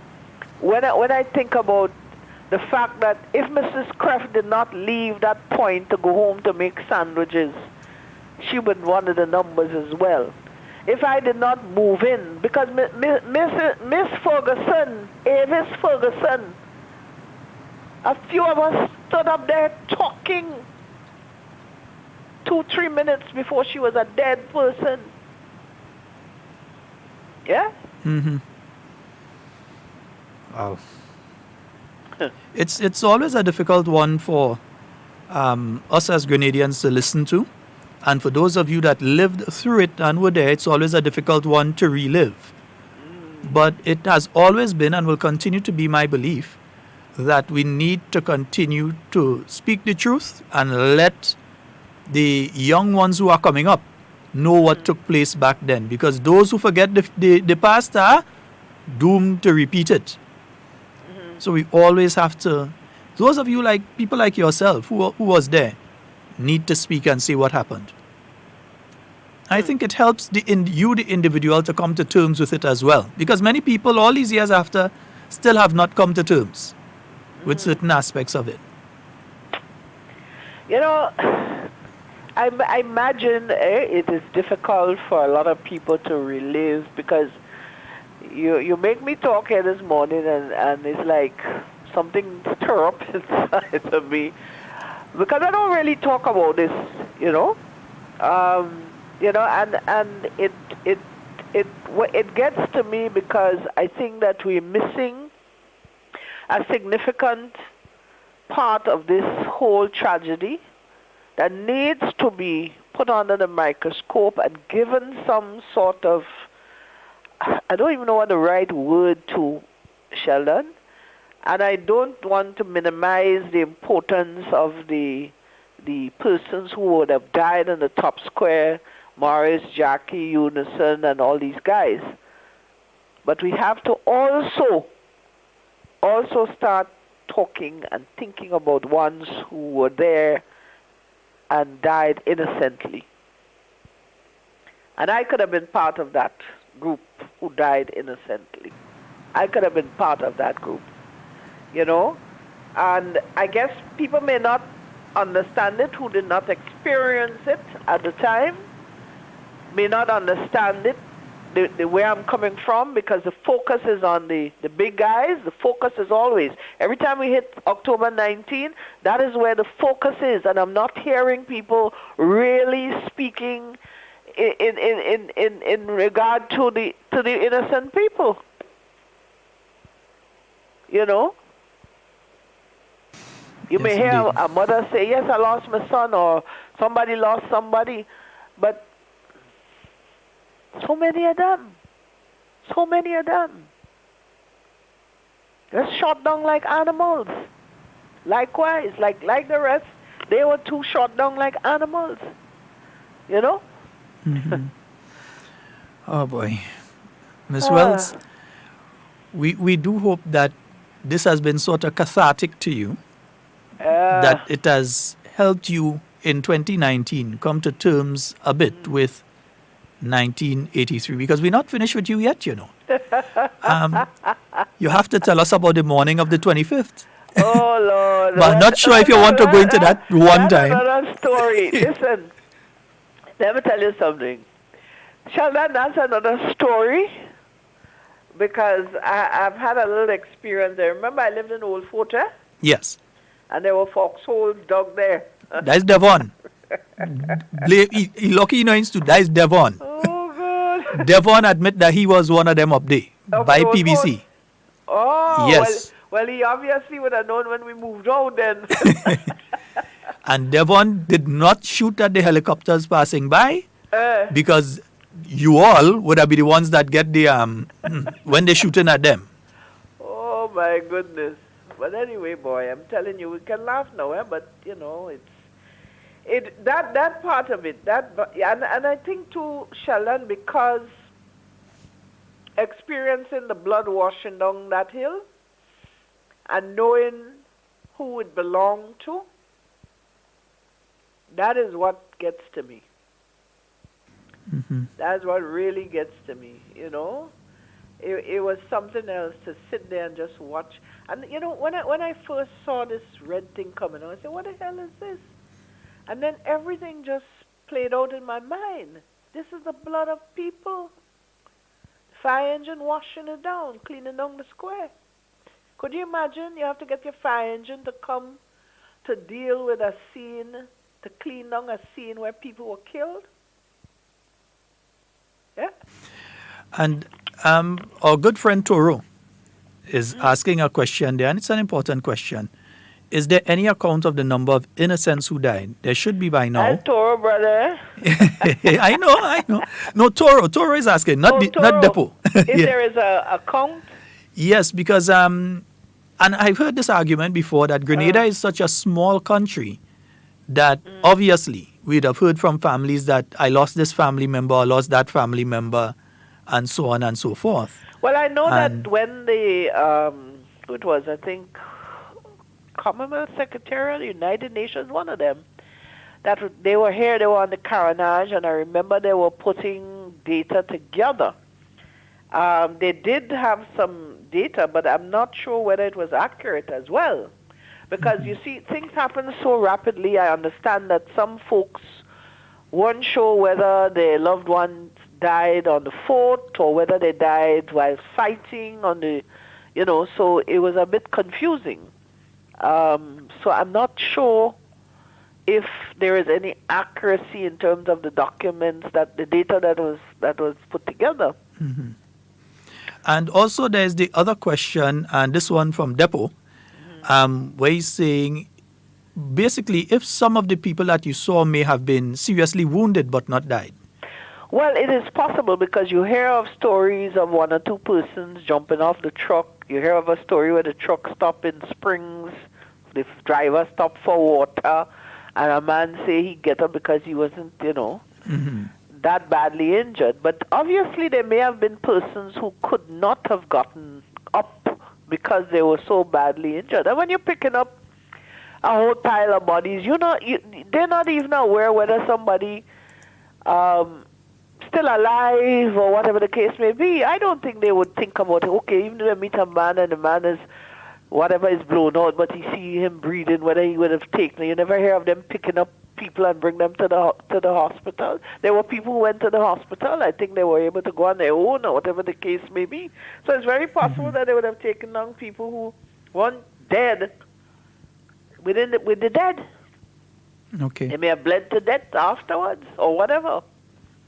when I think about the fact that if Mrs. Kreff did not leave that point to go home to make sandwiches, she would one of the numbers as well. If I did not move in, because Miss Ferguson, Avis Ferguson, a few of us stood up there talking 2-3 minutes before she was a dead person. Yeah? Mm-hmm. Wow. It's always a difficult one for us as Grenadians to listen to. And for those of you that lived through it and were there, it's always a difficult one to relive. But it has always been and will continue to be my belief that we need to continue to speak the truth and let the young ones who are coming up know what took place back then. Because those who forget the past are doomed to repeat it. So we always have to, those of you like people like yourself who was there, need to speak and say what happened. I think it helps the individual to come to terms with it as well. Because many people all these years after still have not come to terms with certain aspects of it. You know, I imagine it is difficult for a lot of people to relive, because you make me talk here this morning and it's like something stir up inside of me, because I don't really talk about this, you know. And it gets to me because I think that we're missing a significant part of this whole tragedy that needs to be put under the microscope and given some sort of, I don't even know what the right word to, Sheldon, and I don't want to minimize the importance of the persons who would have died in the top square, Morris, Jackie, Unison, and all these guys. But we have to also start talking and thinking about ones who were there and died innocently. And I could have been part of that group who died innocently. I could have been part of that group, you know. And I guess people may not understand it who did not experience it at the time, may not understand it, the where I'm coming from, because the focus is on the big guys. The focus is always, every time we hit October 19, that is where the focus is. And I'm not hearing people really speaking in regard to the innocent people. You know? You may hear a mother say, yes, I lost my son, or somebody lost somebody, but so many of them. They're shot down like animals. Likewise, like the rest, they were too shot down like animals. You know? Mm-hmm. Oh boy. Ms. Wells, we do hope that this has been sort of cathartic to you, that it has helped you in 2019 come to terms a bit with 1983, because we're not finished with you yet, you know. You have to tell us about the morning of the 25th. Oh, Lord. But I'm not sure if you want to go into that one time. Another story. Listen, let me tell you something. Sheldon, that's another story, because I've had a little experience there. Remember, I lived in Old Fort, eh? Yes. And there were foxholes dug there. That's Devon. He lucky knows to that's Devon. Oh, good. Devon admit that he was one of them up there by PBC. Oh, yes. Well, he obviously would have known when we moved out then. And Devon did not shoot at the helicopters passing by because you all would have been the ones that get the when they're shooting at them. Oh my goodness. But anyway, boy, I'm telling you, we can laugh now, but you know, that part of it, and I think too, Sheldon, because experiencing the blood washing down that hill and knowing who it belonged to, that is what gets to me. Mm-hmm. That's what really gets to me, you know. It was something else to sit there and just watch. And, you know, when I first saw this red thing coming on, I said, what the hell is this? And then everything just played out in my mind. This is the blood of people. Fire engine washing it down, cleaning down the square. Could you imagine? You have to get your fire engine to come to deal with a scene, to clean down a scene where people were killed. Yeah. And our good friend Toro is asking a question there, and it's an important question. Is there any account of the number of innocents who died? There should be by now. That's Toro, brother. I know. No, Toro is asking, not Depo. If there is a count? Yes, because, and I've heard this argument before, that Grenada is such a small country that obviously we'd have heard from families that I lost this family member, I lost that family member, and so on and so forth. Well, I know that when the, it was, I think, Commonwealth Secretary of the United Nations, one of them, that they were here, they were on the Carriacou, and I remember they were putting data together. They did have some data, but I'm not sure whether it was accurate as well. Because, you see, things happen so rapidly. I understand that some folks weren't sure whether their loved ones died on the fort or whether they died while fighting on the, you know, so it was a bit confusing. So I'm not sure if there is any accuracy in terms of the documents, that the data that was put together. Mm-hmm. And also there's the other question, and this one from Depo, where he's saying, basically, if some of the people that you saw may have been seriously wounded but not died. Well, it is possible, because you hear of stories of one or two persons jumping off the truck. You hear of a story where the truck stopped in Springs, the driver stopped for water, and a man say he get up because he wasn't, you know, that badly injured. But obviously there may have been persons who could not have gotten up because they were so badly injured. And when you're picking up a whole pile of bodies, they're not even aware whether somebody still alive or whatever the case may be. I don't think they would think about it. Okay, even if they meet a man and the man is whatever is blown out, but you see him breathing, whether he would have taken it. You never hear of them picking up people and bring them to the hospital. There were people who went to the hospital. I think they were able to go on their own or whatever the case may be. So it's very possible that they would have taken down people who weren't dead with the dead. Okay. They may have bled to death afterwards or whatever.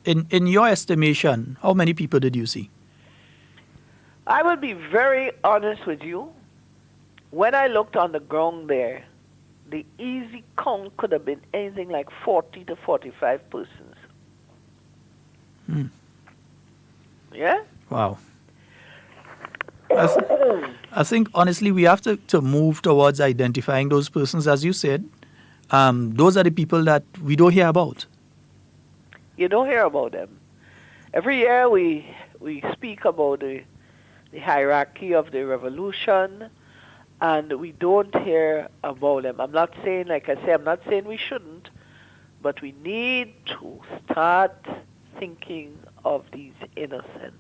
In your estimation, how many people did you see? I will be very honest with you. When I looked on the ground there, the easy count could have been anything like 40 to 45 persons. Yeah? Wow. I think, honestly, we have to move towards identifying those persons, as you said. Those are the people that we don't hear about. You don't hear about them. Every year we speak about the hierarchy of the revolution, and we don't hear about them. I'm not saying, like I say, I'm not saying we shouldn't, but we need to start thinking of these innocent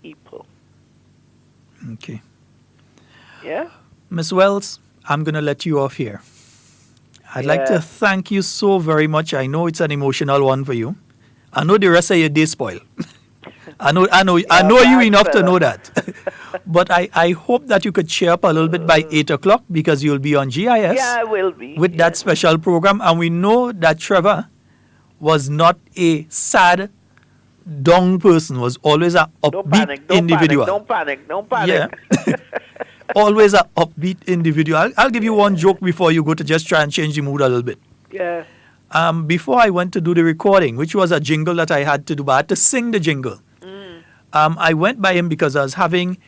people. Okay. Yeah? Ms. Wells, I'm going to let you off here. I'd like to thank you so very much. I know it's an emotional one for you. I know the rest of your day spoiled. I know you enough to know that. But I hope that you could cheer up a little bit by 8 o'clock because you'll be on GIS. Yeah, I will be. With that special program. And we know that Trevor was not a sad, down person, was always an upbeat individual. Don't panic. Yeah. Always an upbeat individual. I'll give you one joke before you go to just try and change the mood a little bit. Yeah. Before I went to do the recording, which was a jingle that I had to do, but I had to sing the jingle. I went by him because I was having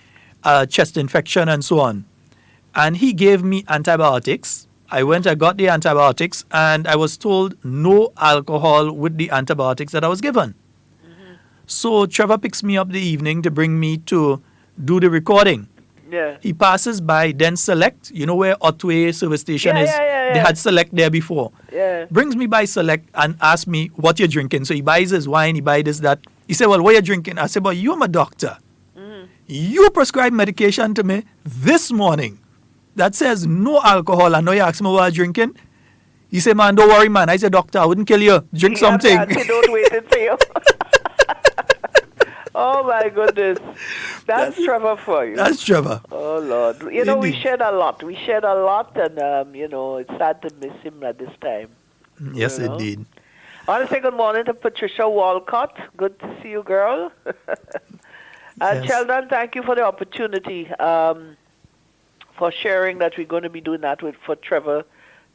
a chest infection and so on. And he gave me antibiotics. I got the antibiotics, and I was told no alcohol with the antibiotics that I was given. So Trevor picks me up the evening to bring me to do the recording. Yeah. He passes by then Select, you know where Otway service station is? Yeah. They had Select there before. Yeah. Brings me by Select and asks me what you're drinking. So he buys his wine, he buys this, that. He said, well, what are you drinking? I said, well, you're my doctor. You prescribed medication to me this morning that says no alcohol. I know you asked me what I'm drinking. He said, man, don't worry, man. I said, doctor, I wouldn't kill you. Drink something. Don't wait and see you. Oh, my goodness. That's Trevor for you. That's Trevor. Oh, Lord. You know, we shared a lot. And, it's sad to miss him at this time. Yes, indeed. I want to say good morning to Patricia Walcott. Good to see you, girl. And Sheldon, thank you for the opportunity for sharing that we're going to be doing that for Trevor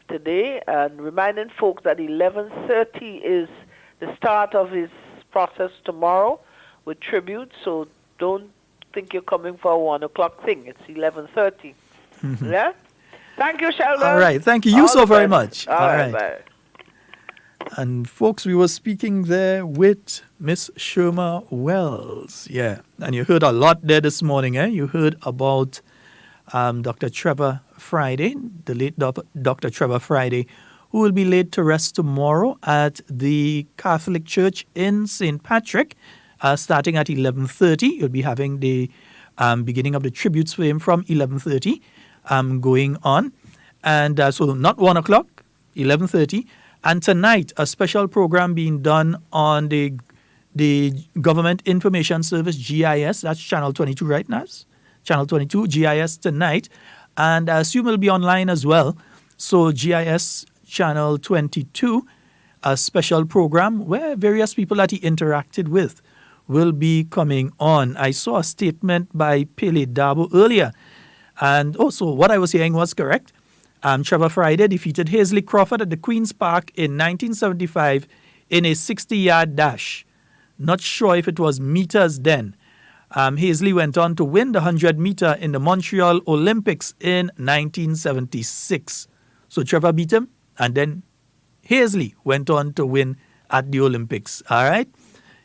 today. And reminding folks that 11:30 is the start of his process tomorrow with tribute, so don't think you're coming for a 1 o'clock thing. It's 11:30. Yeah? Thank you, Sheldon. All right. Thank you so very much. All right. Bye. And folks, we were speaking there with Miss Sherma Wells. Yeah. And you heard a lot there this morning. You heard about Dr. Trevor Friday, the late Dr. Trevor Friday, who will be laid to rest tomorrow at the Catholic Church in St. Patrick. Starting at 11:30, you'll be having the beginning of the tributes for him from 11:30 going on. And so not 1 o'clock, 11:30. And tonight, a special program being done on the Government Information Service, GIS. That's Channel 22 right now. Channel 22, GIS tonight. And I assume it'll be online as well. So GIS Channel 22, a special program where various people that he interacted with will be coming on. I saw a statement by Pele Dabo earlier. And also what I was hearing was correct. Trevor Friday defeated Hazley Crawford at the Queen's Park in 1975 in a 60-yard dash. Not sure if it was meters then. Hazley went on to win the 100-meter in the Montreal Olympics in 1976. So Trevor beat him, and then Hazley went on to win at the Olympics. All right?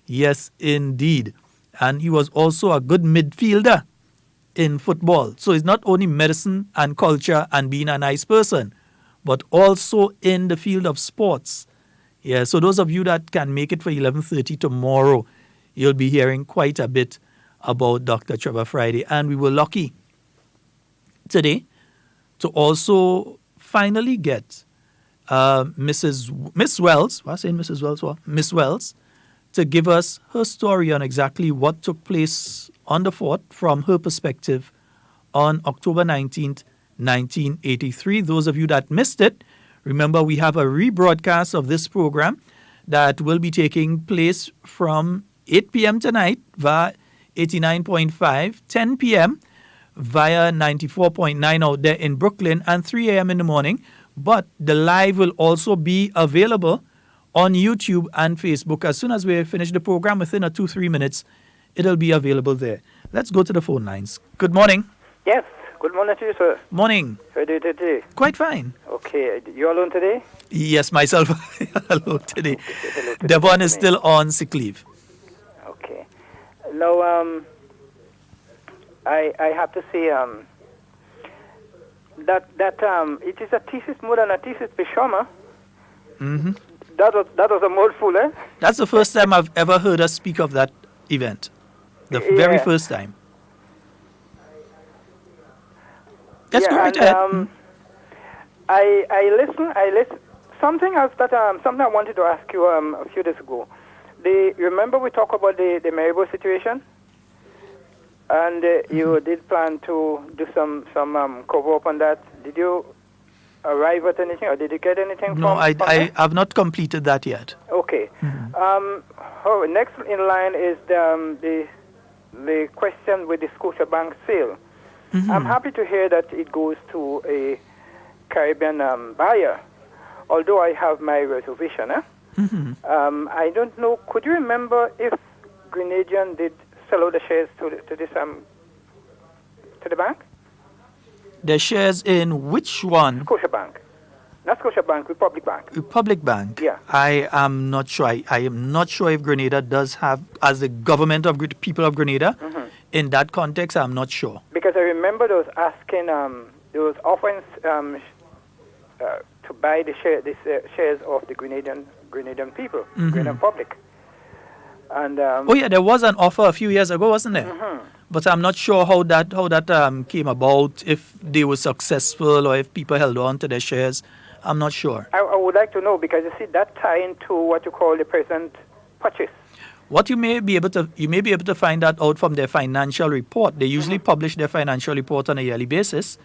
Yes, indeed. And he was also a good midfielder in football. So it's not only medicine and culture and being a nice person, but also in the field of sports. Yeah, so those of you that can make it for 11:30 tomorrow, you'll be hearing quite a bit about Dr. Trevor Friday. And we were lucky today to also finally get Miss Wells, why am I saying Mrs. Wells? Well, Miss Wells, to give us her story on exactly what took place on the fort from her perspective on October 19th, 1983. Those of you that missed it, remember we have a rebroadcast of this program that will be taking place from 8 p.m. tonight via 89.5, 10 p.m. via 94.9 out there in Brooklyn, and 3 a.m. in the morning. But the live will also be available on YouTube and Facebook. As soon as we finish the program, within 2-3 minutes, it'll be available there. Let's go to the phone lines. Good morning. Yes. Good morning to you, sir. Morning. How do you do today? Quite fine. Okay. You alone today? Yes, myself alone today. Okay, hello to Devon you. is still on sick leave. Okay. Now, I have to say that it is a thesis more than a thesis peshama. Mm-hmm. That was a mouthful, eh? That's the first time I've ever heard us speak of that event. The very first time. Let's go right ahead. I listen. Something else that something I wanted to ask you a few days ago. Remember we talked about the Maribor situation, and you did plan to do some cover up on that. Did you arrive at anything, or did you get anything? No, from I have not completed that yet. Okay. Next in line is the question with the Scotiabank sale. Mm-hmm. I'm happy to hear that it goes to a Caribbean buyer, although I have my reservation. Mm-hmm. I don't know. Could you remember if Grenadian did sell out the shares to the bank? The shares in which one? Scotiabank. Not Scotiabank, Republic Bank. Republic Bank. Yeah. I am not sure. I am not sure if Grenada does have, as the government of people of Grenada, in that context, I'm not sure. Because I remember those asking, those offering to buy the shares of the Grenadian people, Grenadian public. And oh yeah, there was an offer a few years ago, wasn't there? But I'm not sure how that came about. If they were successful or if people held on to their shares, I'm not sure. I would like to know, because you see that tie into what you call the present purchase. What you may be able to find that out from their financial report. They usually publish their financial report on a yearly basis,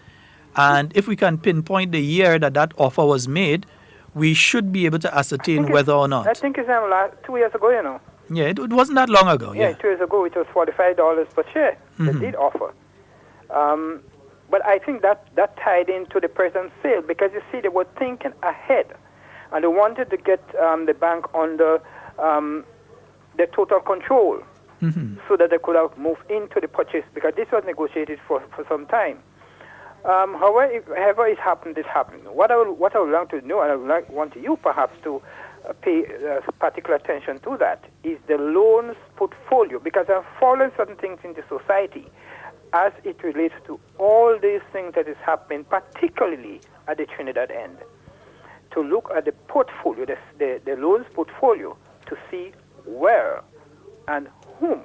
and if we can pinpoint the year that offer was made, we should be able to ascertain whether or not. I think it's 2 years ago, you know. Yeah, it wasn't that long ago. Yeah, 2 years ago it was $45 per share. They did offer. But I think that tied into the present sale, because you see they were thinking ahead, and they wanted to get the bank under the total control, so that they could have moved into the purchase, because this was negotiated for some time. However it happened, it happened. What I would like to know, and I would want you perhaps to pay particular attention to that, is the loans portfolio, because I'm following certain things in the society as it relates to all these things that is happening, particularly at the Trinidad end, to look at the portfolio, the loans portfolio, to see where and whom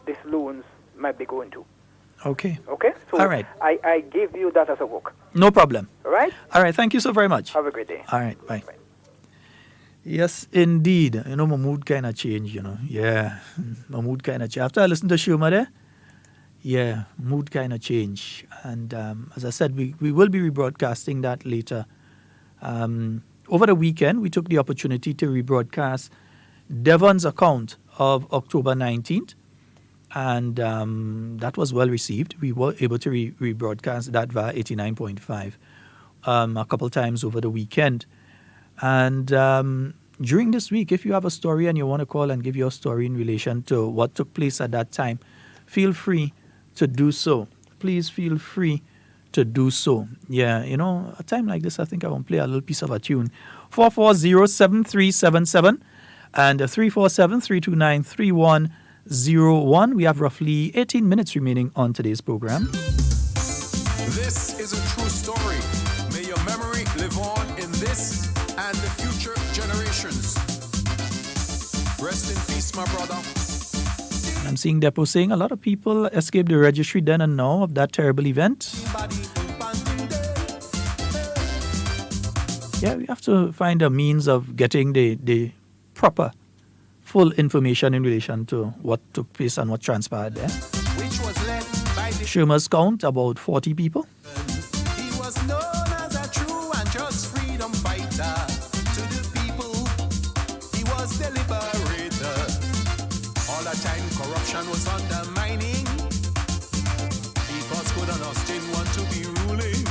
these loans might be going to. Okay. Okay? So all right. I give you that as a work. No problem. All right? All right. Thank you so very much. Have a great day. All right. Bye. Yes, indeed. You know, my mood kind of changed, you know. Yeah, my mood kind of changed. After I listened to Shuma there, yeah, mood kind of changed. And as I said, we will be rebroadcasting that later. Over the weekend, we took the opportunity to rebroadcast Devon's account of October 19th. And that was well received. We were able to rebroadcast that via 89.5 a couple times over the weekend. And during this week, if you have a story and you want to call and give your story in relation to what took place at that time, feel free to do so. Please feel free to do so. Yeah, you know, a time like this, I think I want to play a little piece of a tune. 440-7377 and 347-329-31 0800-550-01. We have roughly 18 minutes remaining on today's program. This is a true story. May your memory live on in this and the future generations. Rest in peace, my brother. I'm seeing Depo saying a lot of people escaped the registry then and now of that terrible event. Yeah, we have to find a means of getting the proper, full information in relation to what took place and what transpired there. Shermer's count, about 40 people. He was known as a true and just freedom fighter. To the people, he was the liberator. All the time corruption was undermining. Because good and us didn't want to be ruling.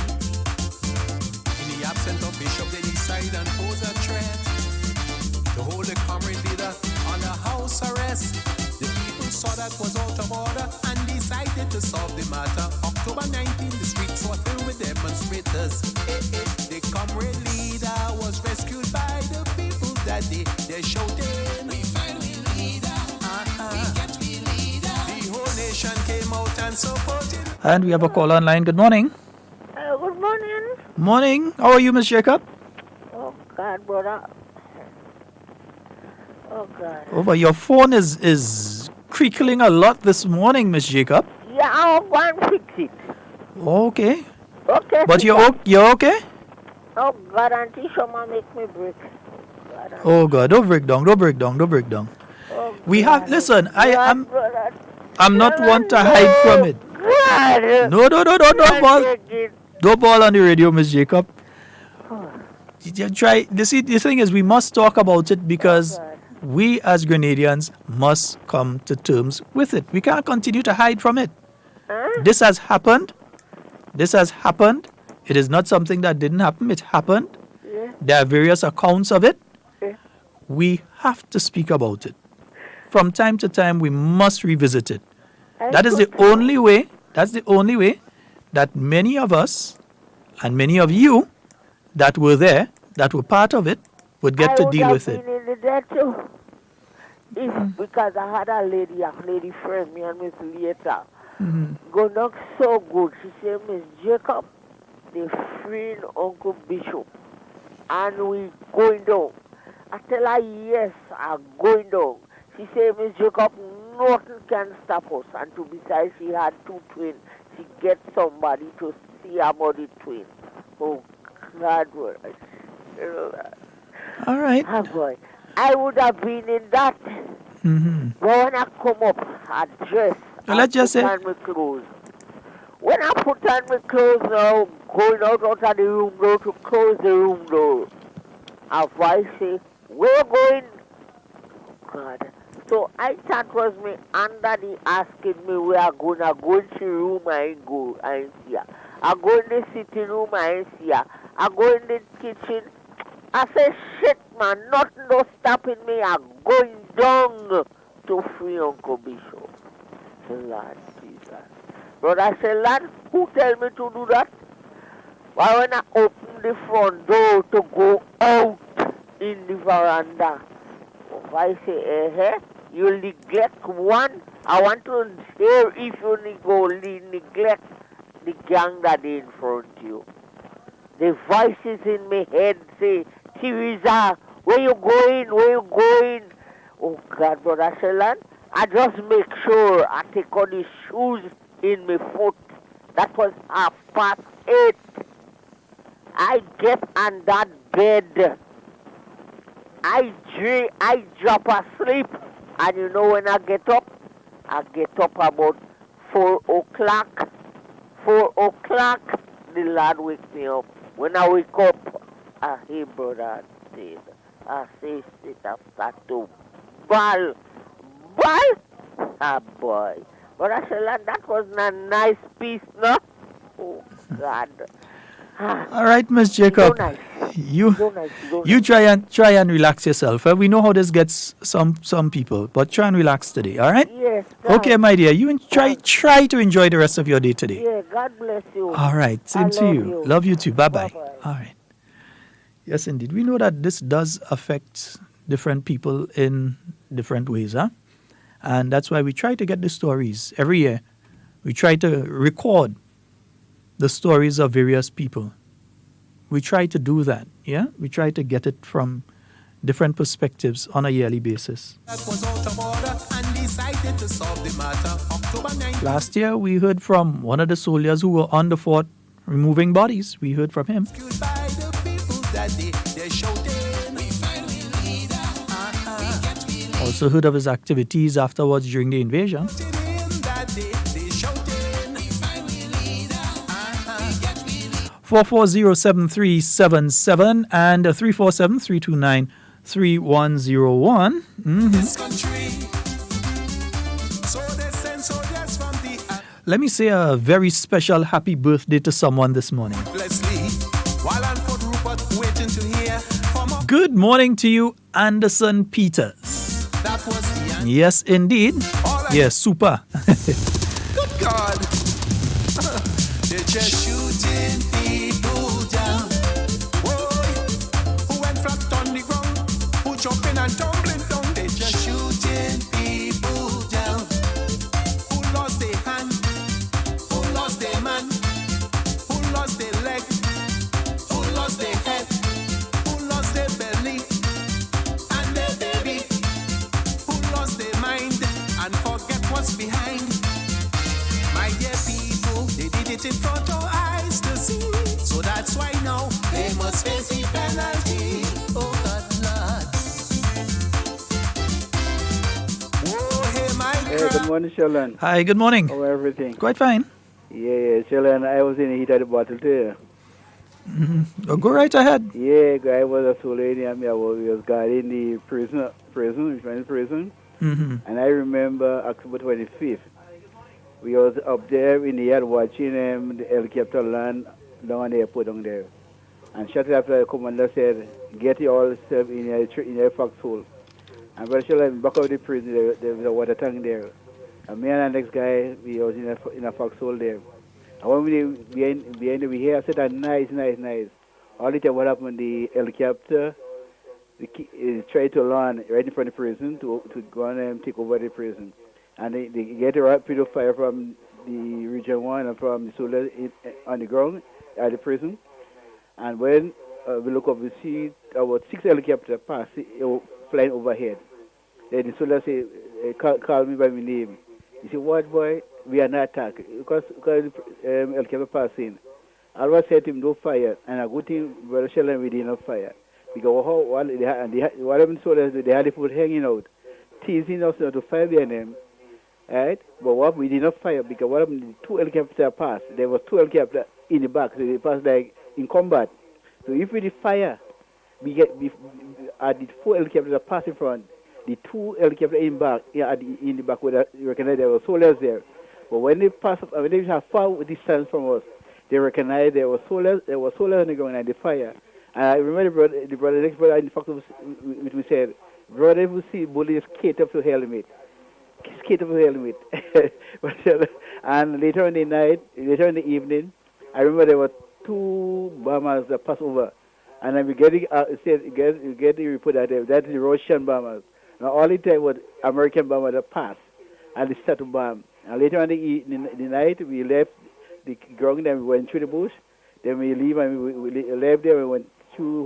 In the absence of bishop, they decide and pose a threat to hold the comrade leader under house arrest. The people saw that was out of order and decided to solve the matter. October 19, the streets were filled with demonstrators. The comrade leader was rescued by the people that day. They shouted, "We finally leader, we get we leader." The whole nation came out and supported. And we have a call online. Good morning. Good morning. Morning. How are you, Miss Jacob? Oh, God, brother. Oh, God. Over your phone is creaking a lot this morning, Miss Jacob. Yeah, I'll go and fix it. Okay. Okay. But you're okay? Oh, God, Auntie Shoma make me break. Oh, God. Don't break down. Oh, We God. have, listen, God, I'm not one to hide from it. God. No, don't ball on the radio, Miss Jacob. You try. See, the thing is, we must talk about it because we as Grenadians must come to terms with it. We can't continue to hide from it. This has happened. It is not something that didn't happen. It happened. Yeah. There are various accounts of it. Yeah. We have to speak about it. From time to time, we must revisit it. That is the only way. That's the only way that many of us and many of you that were there, that were part of it, would get to deal with it. I would have been in the too. Because I had a lady friend, me and Miss Leota. Go knock so good. She said, "Miss Jacob, they freeing Uncle Bishop. And we going down." I tell her, "Yes, I'm going down." She said, "Miss Jacob, nothing can stop us." And to besides, she had two twins. She get somebody to see about the twins. Oh, God, all right. Oh, boy. I would have been in that. But when I come up, I dress. Well, let's just say. My clothes. When I put on my clothes now, going out of the room door to close the room door, a voice say, "Where you going?" God. So I thought was me under the asking me where I going. I go into the room, I ain't see her. I go in the sitting room, I ain't see her. I go in the kitchen. I say, "Shit, man, nothing no stopping me. I'm going down to free Uncle Bishop." Lord Jesus. Brother Sheldon, who tell me to do that? Why when I open the front door to go out in the veranda, I say, you neglect one. I want to hear if you neglect the gang that is in front of you. The voices in my head say, "Teresa, where you going? Where you going?" Oh, God, Brother Sheldon, I just make sure I take all the shoes in my foot. That was 8:30. I get on that bed. I drop asleep. And you know when I get up? I get up about 4 o'clock. 4 o'clock, the Lord wakes me up. When I wake up, I hear Brother Dave. I say, "Sit up, start to ball." Ah, boy. But I said, that was a nice piece, no? Oh, God. All right, Miss Jacob. So nice. You try and relax yourself. We know how this gets some people, but try and relax today. All right? Yes. Okay, my dear. You try to enjoy the rest of your day today. Yeah. God bless you. All right. Same to you. Love you too. Bye-bye. All right. Yes, indeed. We know that this does affect different people in different ways, huh? And that's why we try to get the stories every year. We try to record the stories of various people. We try to do that, yeah? We try to get it from different perspectives on a yearly basis. Last year, we heard from one of the soldiers who were on the fort removing bodies. We heard from him. Also heard of his activities afterwards during the invasion. 4407377 and 347-329-3101. Let me say a very special happy birthday to someone this morning. Good morning to you, Anderson Peters. Yes, indeed. Yes, super. Good God. They're just shooting people down. Boy, who went flat on the ground, who jumping and tumbling down. They're just shooting people down. Who lost their hand, who lost their man, who lost their leg, who lost their head, who lost their belly and their baby, who lost their mind and forget what's behind. My dear people, they did it in front of eyes to see. So that's why now they must face the penalty. Oh God, Lord. Oh, hey, my Hey, good morning, Sheldon. Hi, good morning. How are everything? Quite fine. Yeah, Sheldon, I was in the heat of the battle too. Oh, go right ahead. Yeah, I was a soldier and I was guarding the prison, Mhm. and I remember October 25th. We was up there in the yard watching the helicopter land down on the airport down there. And shortly after, the commander said, get yourself in your foxhole. And very sure back of the prison, there was a water tank there. And me and the next guy, we was in a foxhole there. And when we behind we hear, I said, nice. All the time what happened, the helicopter tried to land right in front of the prison to go and take over the prison. And they get a rapid fire from the Region 1 and from the soldiers on the ground at the prison. And when we look up, we see about 6 helicopters flying overhead. Then the soldiers say, call me by my name. He said, what, boy? We are not attacked. Because helicopter passing. I always said to him, no fire. And a good thing, Brother Sheldon, we did not fire. Because whatever soldiers, they had the food hanging out, teasing us not to fire behind them. Right? But what we did not fire because what happened, the 2 helicopters passed. There was 2 helicopters in the back, so they passed like in combat. So if we did fire, we the 4 helicopters passed in front, the 2 helicopters in the back, where you recognize there were soldiers there. But when they passed, when they have far distance from us, they recognized there were soldiers on the ground and the fire. And I remember the next brother in fact which we said, brother, if we see bullets skate up to helmet. And later in the evening, I remember there were 2 bombers that passed over, and then we get the report that that's the Russian bombers. Now all the time was American bombers that passed, and they started to bomb. And later in the night, we left the ground, then we went through the bush, then we leave and we left there. We went through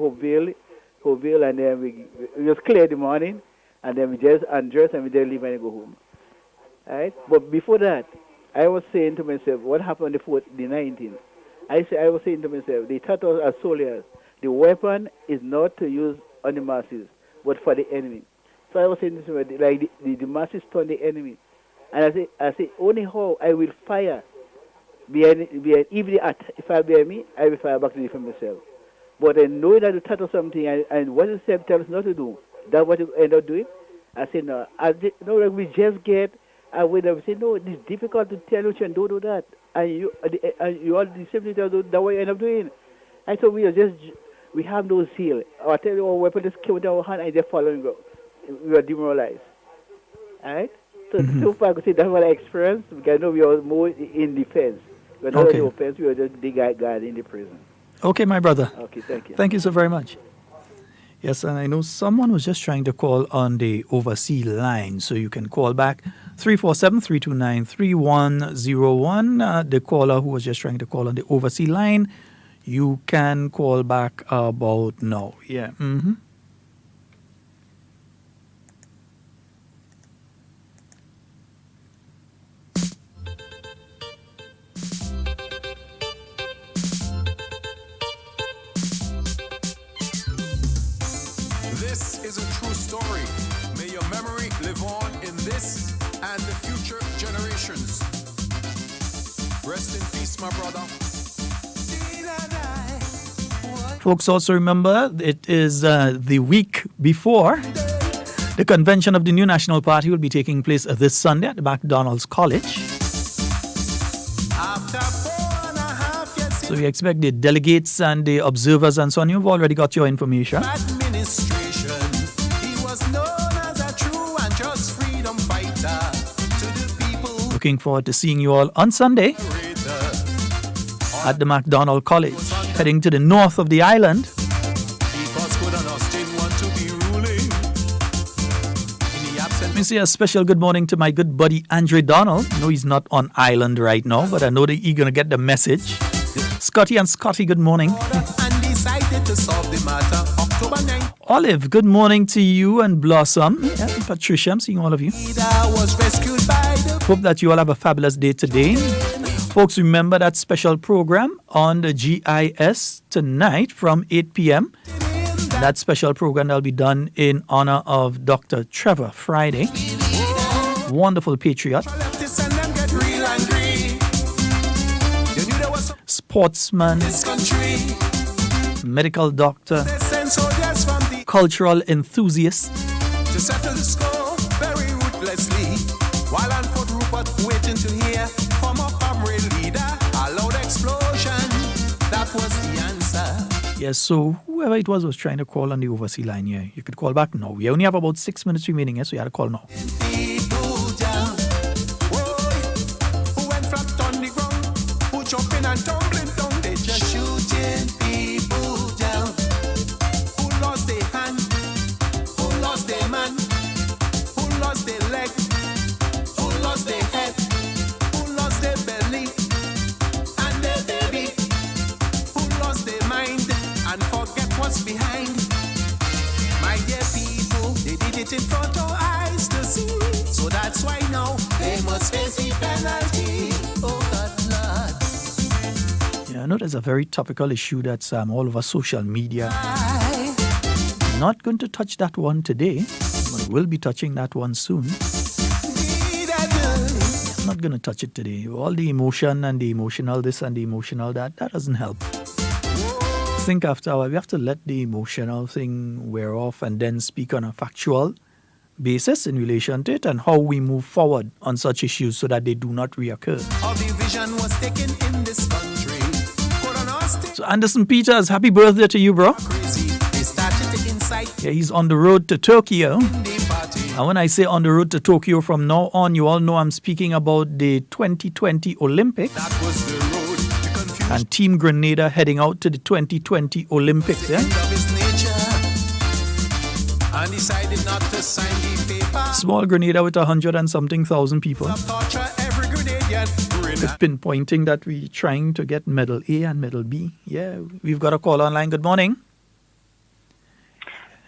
Hoville, and then we just clear the morning, and then we just undress and we just leave and go home. Right? But before that, I was saying to myself, what happened on the 19th? I was saying to myself, they taught us as soldiers, the weapon is not to use on the masses, but for the enemy. So I was saying to myself, like the masses turn the enemy. And I say, only how I will fire behind if I bear me, I will fire back to defend myself. But I know that you taught us something, and what you said tell us not to do, that's what you end up doing. I said, no, we just get. I would have said, no, it's difficult to tell you and don't do that. And you all the same thing, that's what you end up doing. I thought we have no zeal. I tell you, our weapon just came with our hand and they're following us. We are demoralized. All right? So far I could say that's what I experienced, because I know we are more in defense. We're not in offense, we are just the guard in the prison. Okay, my brother. Okay, thank you. Thank you so very much. Yes, and I know someone was just trying to call on the overseas line, so you can call back 347-329-3101. The caller who was just trying to call on the overseas line, you can call back about now. Yeah. Mm-hmm. This is a true story. May your memory live on in this and the future generations. Rest in peace, my brother. Folks, also remember it is the week before the convention of the new national party will be taking place this Sunday at the McDonald's College. So we expect the delegates and the observers and so on. You've already got your information. Looking forward to seeing you all on Sunday at the McDonald College, heading to the north of the island. Let me say a special good morning to my good buddy Andre Donald. I know he's not on island right now, but I know that he's going to get the message. Scotty and Scotty, good morning. Olive, good morning to you, and Blossom. Yeah, Patricia, I'm seeing all of you. Hope that you all have a fabulous day today. Folks, remember that special program on the GIS tonight from 8 p.m. That special program that will be done in honor of Dr. Trevor Friday. Wonderful patriot. Sportsman, medical doctor, cultural enthusiast. To settle the score very ruthlessly, while on foot Rupert waiting to hear from a comrade leader, a loud explosion, that was the answer. Yes, so whoever it was trying to call on the overseas line here. You could call back now. We only have about 6 minutes remaining here, so you had to call now. People down, who went flat on the ground, who jumping and tumbling down, they just shooting people down, who lost their hand, who lost their man, who lost their leg, who lost their head, who lost their belly, and their baby, who lost their mind, and forget what's behind. My dear people, they did it in front of our eyes to see, so that's why now they must face the penalty. Oh God, Lord. Yeah, I know there's a very topical issue that's all over social media. Not going to touch that one today, but we'll be touching that one soon. I'm not going to touch it today. All the emotion and the emotional this and the emotional that doesn't help. I think after a while, we have to let the emotional thing wear off and then speak on a factual basis in relation to it and how we move forward on such issues so that they do not reoccur. Our division was taken in this country. So Anderson Peters, happy birthday to you, bro. Yeah, he's on the road to Tokyo. And when I say on the road to Tokyo from now on, you all know I'm speaking about the 2020 Olympics. And Team Grenada heading out to the 2020 Olympics. Yeah? Small Grenada with 100 and something thousand people. It's pinpointing that we're trying to get medal A and medal B. Yeah, we've got a call online. Good morning.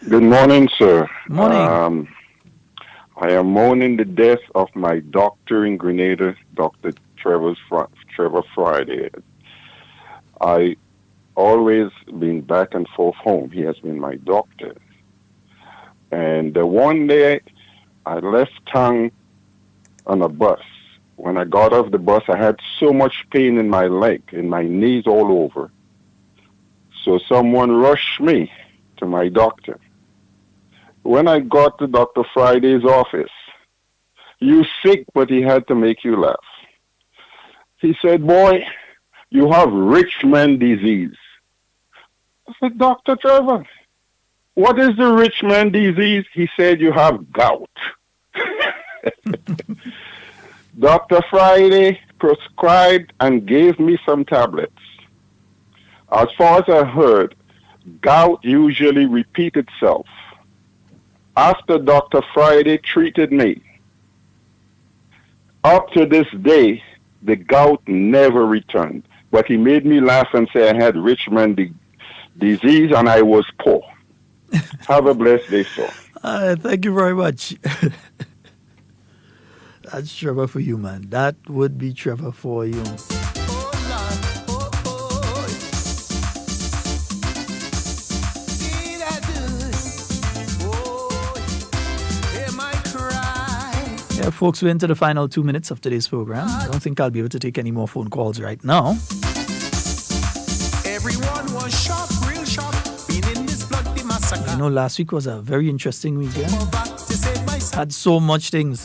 Good morning, sir. Morning. I am mourning the death of my doctor in Grenada, Dr. Trevor Friday. I always been back and forth home. He has been my doctor. And one day I left town on a bus. When I got off the bus, I had so much pain in my leg, in my knees all over. So someone rushed me to my doctor. When I got to Dr. Friday's office, "You sick, but he had to make you laugh." He said, "Boy, you have rich man disease." I said, "Dr. Trevor, what is the rich man disease?" He said, "You have gout." Dr. Friday prescribed and gave me some tablets. As far as I heard, gout usually repeats itself. After Dr. Friday treated me, up to this day, the gout never returned. But he made me laugh and say I had Richmond disease and I was poor. Have a blessed day, sir. Thank you very much. That's Trevor for you, man. That would be Trevor for you. Yeah, folks, we're into the final 2 minutes of today's program. I don't think I'll be able to take any more phone calls right now. Everyone was shocked, real shocked, being in this bloody massacre. You know, last week was a very interesting weekend. Had so much things.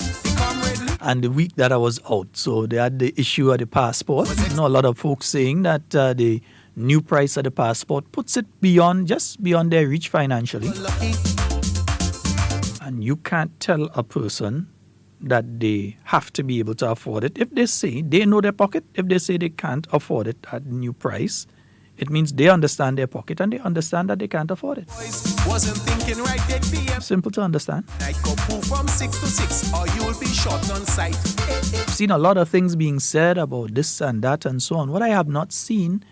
And the week that I was out, so they had the issue of the passport. You know, a lot of folks saying that the new price of the passport puts it just beyond their reach financially. And you can't tell a person that they have to be able to afford it. If they say they know their pocket, if they say they can't afford it at the new price, it means they understand their pocket and they understand that they can't afford it. Wasn't thinking right at PM. Simple to understand. Night go pull from 6 to 6 or you will be shot on sight. I've seen a lot of things being said about this and that and so on. What I have not seen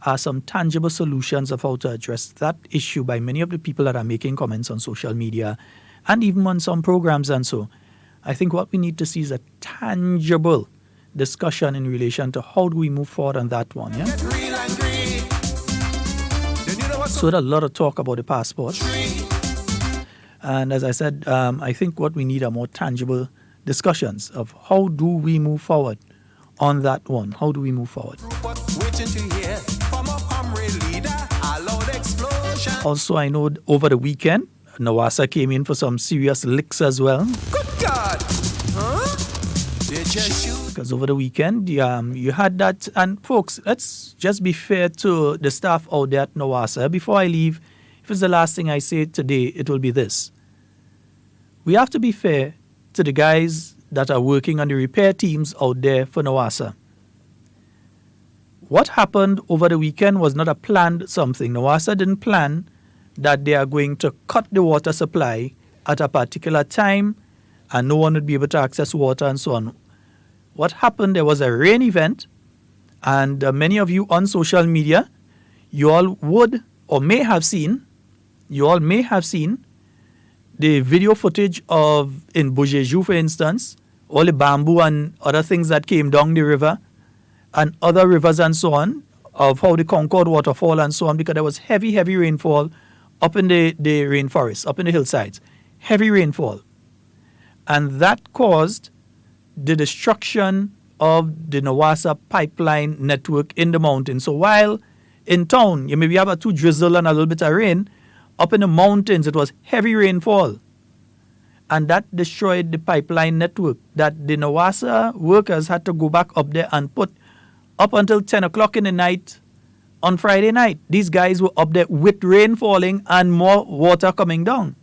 are some tangible solutions of how to address that issue by many of the people that are making comments on social media and even on some programs and so. I think what we need to see is a tangible discussion in relation to how do we move forward on that one, yeah? So there's a lot of talk about the passport. And as I said, I think what we need are more tangible discussions of how do we move forward on that one. How do we move forward? Also, I know over the weekend, Nawasa came in for some serious licks as well. Good God! Huh? Because over the weekend, you had that. And folks, let's just be fair to the staff out there at Nawasa. Before I leave, if it's the last thing I say today, it will be this. We have to be fair to the guys that are working on the repair teams out there for Nawasa. What happened over the weekend was not a planned something. Nawasa didn't plan that they are going to cut the water supply at a particular time and no one would be able to access water and so on. What happened, there was a rain event and many of you on social media, you all would or may have seen the video footage of in Bujeju, for instance, all the bamboo and other things that came down the river and other rivers and so on, of how the Concord waterfall and so on, because there was heavy rainfall up in the rainforest, up in the hillsides. Heavy rainfall. And that caused the destruction of the Nawasa pipeline network in the mountains. So while in town, you maybe have a 2 drizzle and a little bit of rain, up in the mountains it was heavy rainfall. And that destroyed the pipeline network that the Nawasa workers had to go back up there and put up until 10 o'clock in the night on Friday night. These guys were up there with rain falling and more water coming down.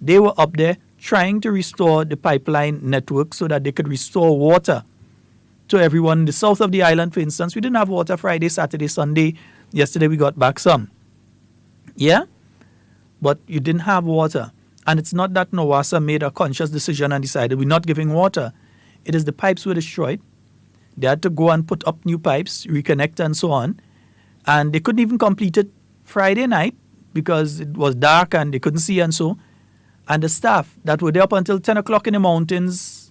They were up there trying to restore the pipeline network so that they could restore water to everyone in the south of the island, for instance. We didn't have water Friday, Saturday, Sunday. Yesterday we got back some. Yeah? But you didn't have water. And it's not that Nawasa made a conscious decision and decided we're not giving water. It is the pipes were destroyed. They had to go and put up new pipes, reconnect and so on. And they couldn't even complete it Friday night because it was dark and they couldn't see and so. And the staff that were there up until 10 o'clock in the mountains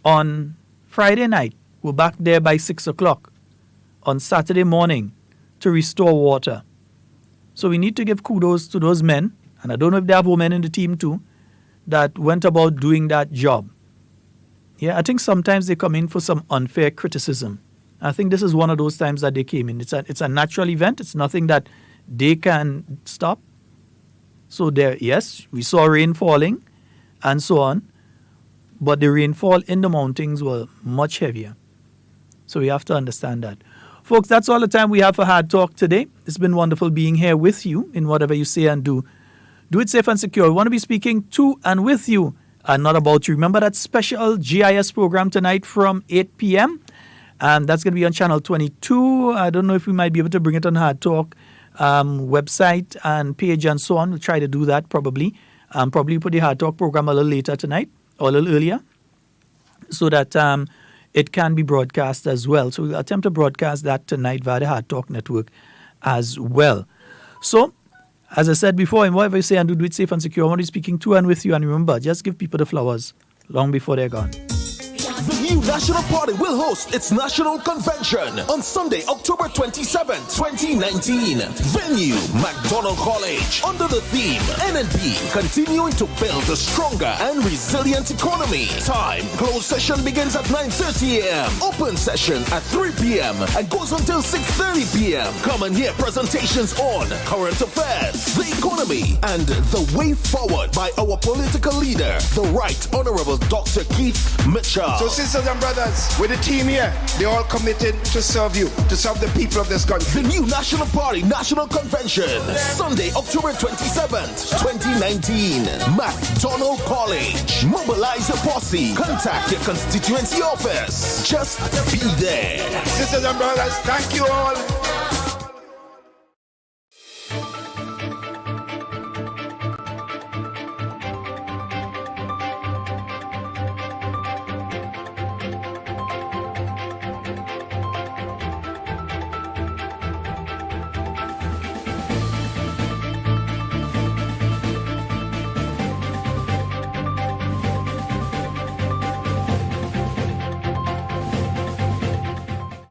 on Friday night were back there by 6 o'clock on Saturday morning to restore water. So we need to give kudos to those men, and I don't know if they have women in the team too, that went about doing that job. Yeah, I think sometimes they come in for some unfair criticism. I think this is one of those times that they came in. It's a natural event. It's nothing that they can stop. So there, yes, we saw rain falling and so on, but the rainfall in the mountains were much heavier. So we have to understand that. Folks, that's all the time we have for Hard Talk today. It's been wonderful being here with you in whatever you say and do. Do it safe and secure. We want to be speaking to and with you and not about you. Remember that special GIS program tonight from 8 p.m. And that's going to be on channel 22. I don't know if we might be able to bring it on Hard Talk website and page and so on. We'll try to do that probably. Probably put the Hard Talk program a little later tonight or a little earlier so that it can be broadcast as well. So we'll attempt to broadcast that tonight via the Hard Talk network as well. So, as I said before, in whatever you say and do it safe and secure, I want to be speaking to and with you. And remember, just give people the flowers long before they're gone. The new National Party will host its national convention on Sunday, October 27th, 2019. Venue, McDonald College. Under the theme, NNP, continuing to build a stronger and resilient economy. Time, closed session begins at 9:30 a.m. Open session at 3 p.m. and goes until 6:30 p.m. Come and hear presentations on current affairs, the economy, and the way forward by our political leader, the Right Honorable Dr. Keith Mitchell. So sisters and brothers, with the team here, they're all committed to serve you, to serve the people of this country. The new National Party National Convention, Sunday, October 27th, 2019. McDonald College. Mobilize your posse. Contact your constituency office. Just be there. Sisters and brothers, thank you all.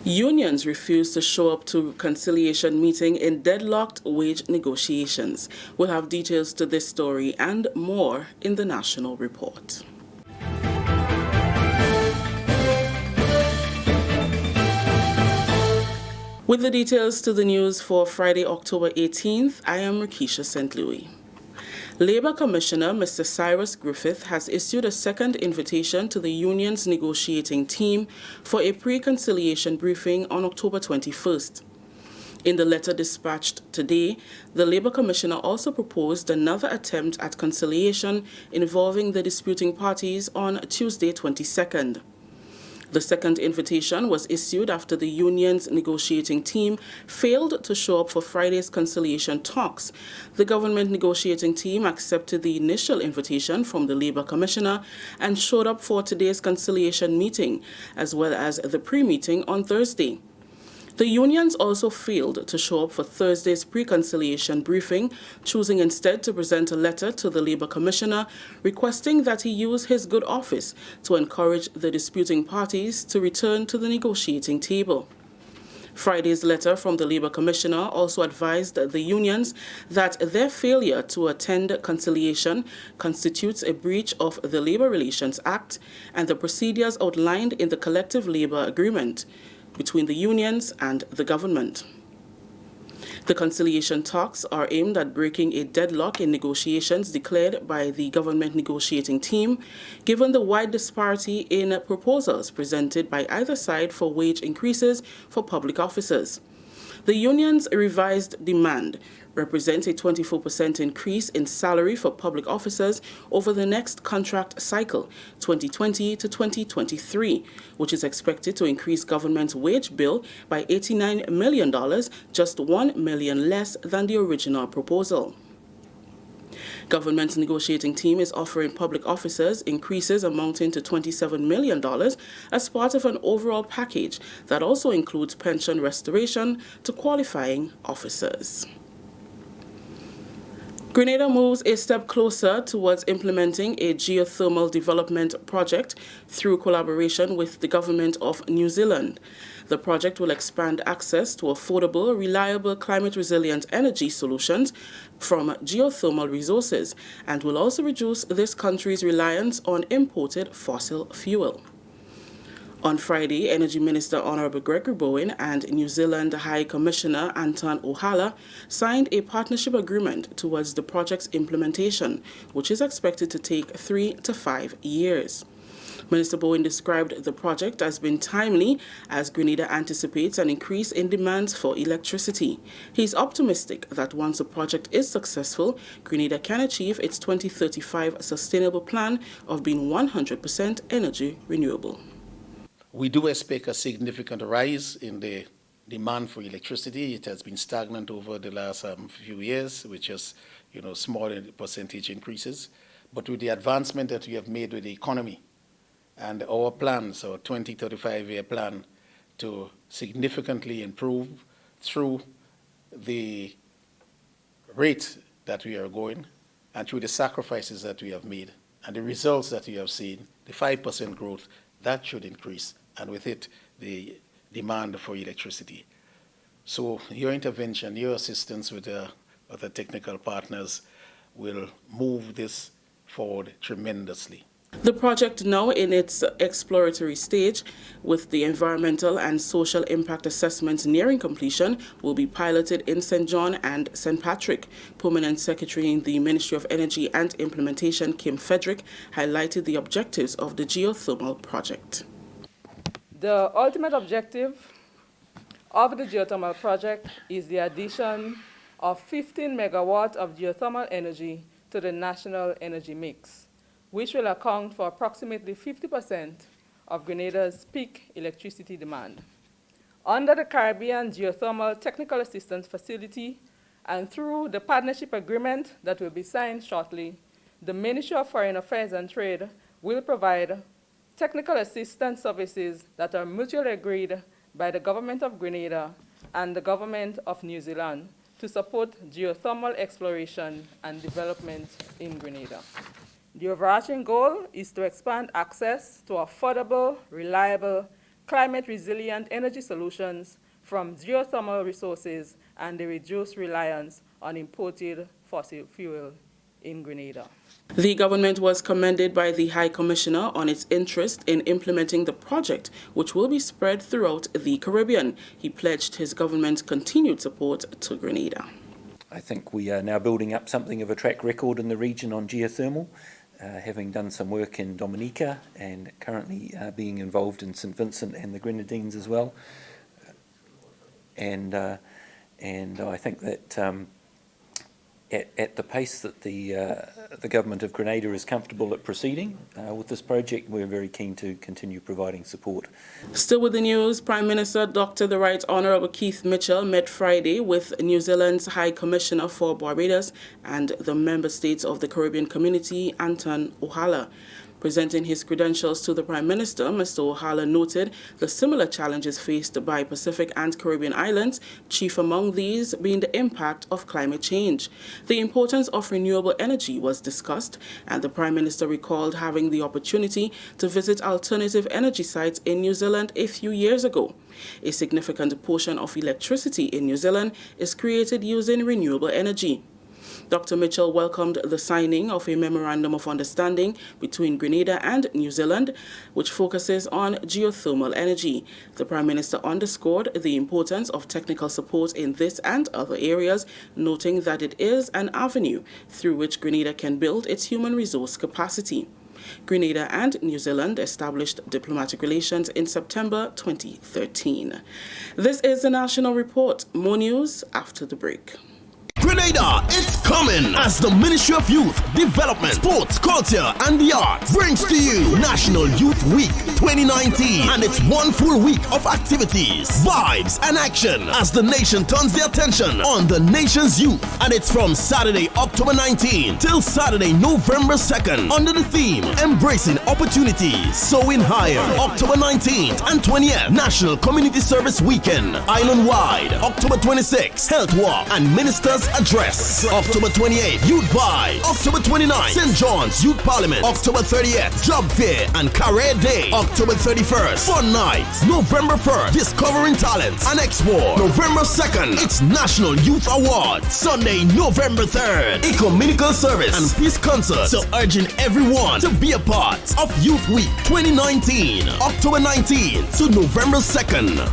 Unions refuse to show up to conciliation meeting in deadlocked wage negotiations. We'll have details to this story and more in the National Report. With the details to the news for Friday, October 18th, I am Rakisha St. Louis. Labour Commissioner Mr. Cyrus Griffith has issued a second invitation to the union's negotiating team for a pre-conciliation briefing on October 21st. In the letter dispatched today, the Labour Commissioner also proposed another attempt at conciliation involving the disputing parties on Tuesday 22nd. The second invitation was issued after the union's negotiating team failed to show up for Friday's conciliation talks. The government negotiating team accepted the initial invitation from the Labour Commissioner and showed up for today's conciliation meeting, as well as the pre-meeting on Thursday. The unions also failed to show up for Thursday's pre-conciliation briefing, choosing instead to present a letter to the Labour Commissioner requesting that he use his good office to encourage the disputing parties to return to the negotiating table. Friday's letter from the Labour Commissioner also advised the unions that their failure to attend conciliation constitutes a breach of the Labour Relations Act and the procedures outlined in the collective labour agreement between the unions and the government. The conciliation talks are aimed at breaking a deadlock in negotiations declared by the government negotiating team, given the wide disparity in proposals presented by either side for wage increases for public officers. The union's revised demand represents a 24% increase in salary for public officers over the next contract cycle, 2020 to 2023, which is expected to increase government's wage bill by $89 million, just $1 million less than the original proposal. Government's negotiating team is offering public officers increases amounting to $27 million as part of an overall package that also includes pension restoration to qualifying officers. Grenada moves a step closer towards implementing a geothermal development project through collaboration with the government of New Zealand. The project will expand access to affordable, reliable, climate-resilient energy solutions from geothermal resources and will also reduce this country's reliance on imported fossil fuel. On Friday, Energy Minister Honorable Gregory Bowen and New Zealand High Commissioner Anton Ohala signed a partnership agreement towards the project's implementation, which is expected to take 3 to 5 years. Minister Bowen described the project as being timely as Grenada anticipates an increase in demands for electricity. He is optimistic that once the project is successful, Grenada can achieve its 2035 sustainable plan of being 100% energy renewable. We do expect a significant rise in the demand for electricity. It has been stagnant over the last few years, which is, small percentage increases. But with the advancement that we have made with the economy and our plans, our 2035-year plan, to significantly improve through the rate that we are going and through the sacrifices that we have made and the results that we have seen, the 5% growth, that should increase, and with it, the demand for electricity. So your intervention, your assistance with the other technical partners will move this forward tremendously. The project, now in its exploratory stage, with the environmental and social impact assessments nearing completion, will be piloted in St. John and St. Patrick. Permanent Secretary in the Ministry of Energy and Implementation, Kim Frederick, highlighted the objectives of the geothermal project. The ultimate objective of the geothermal project is the addition of 15 megawatts of geothermal energy to the national energy mix, which will account for approximately 50% of Grenada's peak electricity demand. Under the Caribbean Geothermal Technical Assistance Facility and through the partnership agreement that will be signed shortly, the Ministry of Foreign Affairs and Trade will provide technical assistance services that are mutually agreed by the Government of Grenada and the Government of New Zealand to support geothermal exploration and development in Grenada. The overarching goal is to expand access to affordable, reliable, climate-resilient energy solutions from geothermal resources and the reduced reliance on imported fossil fuel in Grenada. The government was commended by the High Commissioner on its interest in implementing the project, which will be spread throughout the Caribbean. He pledged his government's continued support to Grenada. I think we are now building up something of a track record in the region on geothermal, having done some work in Dominica and currently being involved in St. Vincent and the Grenadines as well. And I think that at the pace that the government of Grenada is comfortable at proceeding with this project, we're very keen to continue providing support. Still with the news, Prime Minister Dr. the Right Honourable Keith Mitchell met Friday with New Zealand's High Commissioner for Barbados and the member states of the Caribbean Community, Anton Ohala. Presenting his credentials to the Prime Minister, Mr. Ohala noted the similar challenges faced by Pacific and Caribbean islands, chief among these being the impact of climate change. The importance of renewable energy was discussed, and the Prime Minister recalled having the opportunity to visit alternative energy sites in New Zealand a few years ago. A significant portion of electricity in New Zealand is created using renewable energy. Dr. Mitchell welcomed the signing of a Memorandum of Understanding between Grenada and New Zealand, which focuses on geothermal energy. The Prime Minister underscored the importance of technical support in this and other areas, noting that it is an avenue through which Grenada can build its human resource capacity. Grenada and New Zealand established diplomatic relations in September 2013. This is the National Report. More news after the break. Grenada, it's coming as the Ministry of Youth, Development, Sports, Culture and the Arts brings to you National Youth Week 2019, and it's one full week of activities, vibes and action as the nation turns their attention on the nation's youth. And it's from Saturday, October 19 till Saturday, November 2nd under the theme Embracing Opportunities, Sowing Higher. October 19th and 20th, National Community Service Weekend, island-wide. October 26th, Health Walk and Ministers Address. October 28th, Youth Vibe. October 29th, St. John's Youth Parliament. October 30th, Job Fair and Career Day. October 31st, Fun Nights. November 1st, Discovering Talents and Expo. November 2nd, it's National Youth Awards. Sunday, November 3rd, Ecumenical Service and Peace Concert. So urging everyone to be a part of Youth Week 2019, October 19th to November 2nd.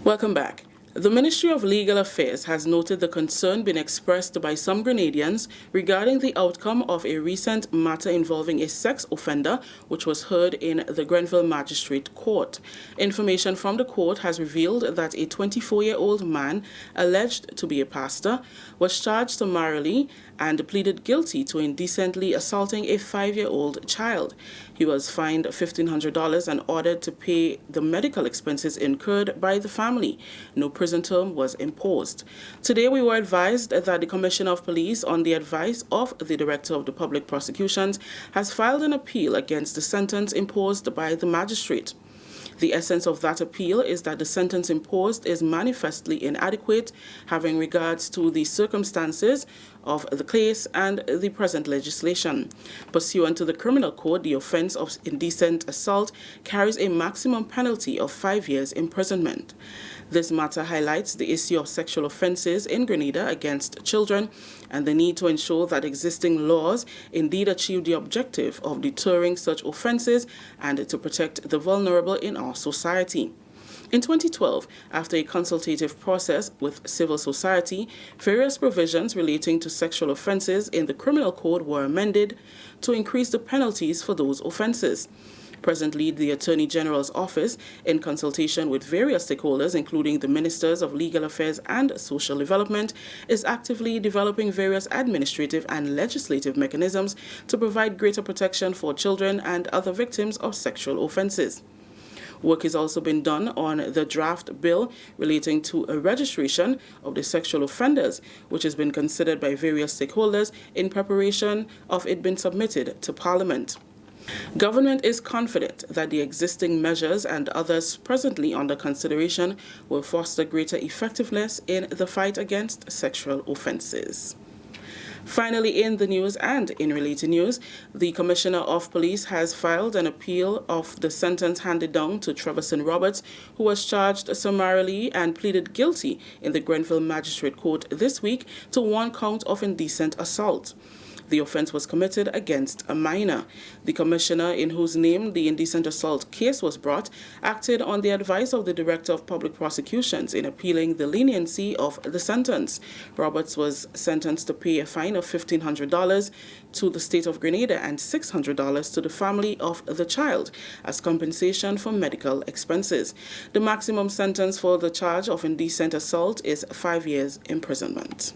Welcome back. The Ministry of Legal Affairs has noted the concern being expressed by some Grenadians regarding the outcome of a recent matter involving a sex offender which was heard in the Grenville Magistrate Court. Information from the court has revealed that a 24-year-old man alleged to be a pastor was charged summarily and pleaded guilty to indecently assaulting a 5-year-old child. He was fined $1,500 and ordered to pay the medical expenses incurred by the family. No prison term was imposed. Today, we were advised that the Commissioner of Police, on the advice of the Director of the Public Prosecutions, has filed an appeal against the sentence imposed by the magistrate. The essence of that appeal is that the sentence imposed is manifestly inadequate, having regards to the circumstances of the case and the present legislation. Pursuant to the Criminal Code, the offense of indecent assault carries a maximum penalty of 5 years imprisonment. This matter highlights the issue of sexual offenses in Grenada against children and the need to ensure that existing laws indeed achieve the objective of deterring such offenses and to protect the vulnerable in our society. In 2012, after a consultative process with civil society, various provisions relating to sexual offenses in the Criminal Code were amended to increase the penalties for those offenses. Presently, the Attorney General's Office, in consultation with various stakeholders, including the Ministers of Legal Affairs and Social Development, is actively developing various administrative and legislative mechanisms to provide greater protection for children and other victims of sexual offenses. Work has also been done on the draft bill relating to a registration of the sexual offenders, which has been considered by various stakeholders in preparation of it being submitted to Parliament. Government is confident that the existing measures and others presently under consideration will foster greater effectiveness in the fight against sexual offenses. Finally, in the news and in related news, the Commissioner of Police has filed an appeal of the sentence handed down to Treverson Roberts, who was charged summarily and pleaded guilty in the Grenville Magistrate Court this week to 1 count of indecent assault. The offense was committed against a minor. The commissioner, in whose name the indecent assault case was brought, acted on the advice of the Director of Public Prosecutions in appealing the leniency of the sentence. Roberts was sentenced to pay a fine of $1,500 to the state of Grenada and $600 to the family of the child as compensation for medical expenses. The maximum sentence for the charge of indecent assault is 5 years imprisonment.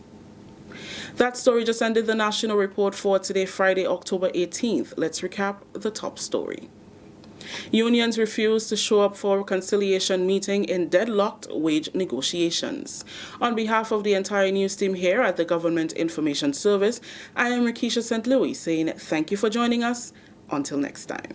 That story just ended the national report for today, Friday, October 18th. Let's recap the top story. Unions refuse to show up for a conciliation meeting in deadlocked wage negotiations. On behalf of the entire news team here at the Government Information Service, I am Rakisha St. Louis saying thank you for joining us. Until next time.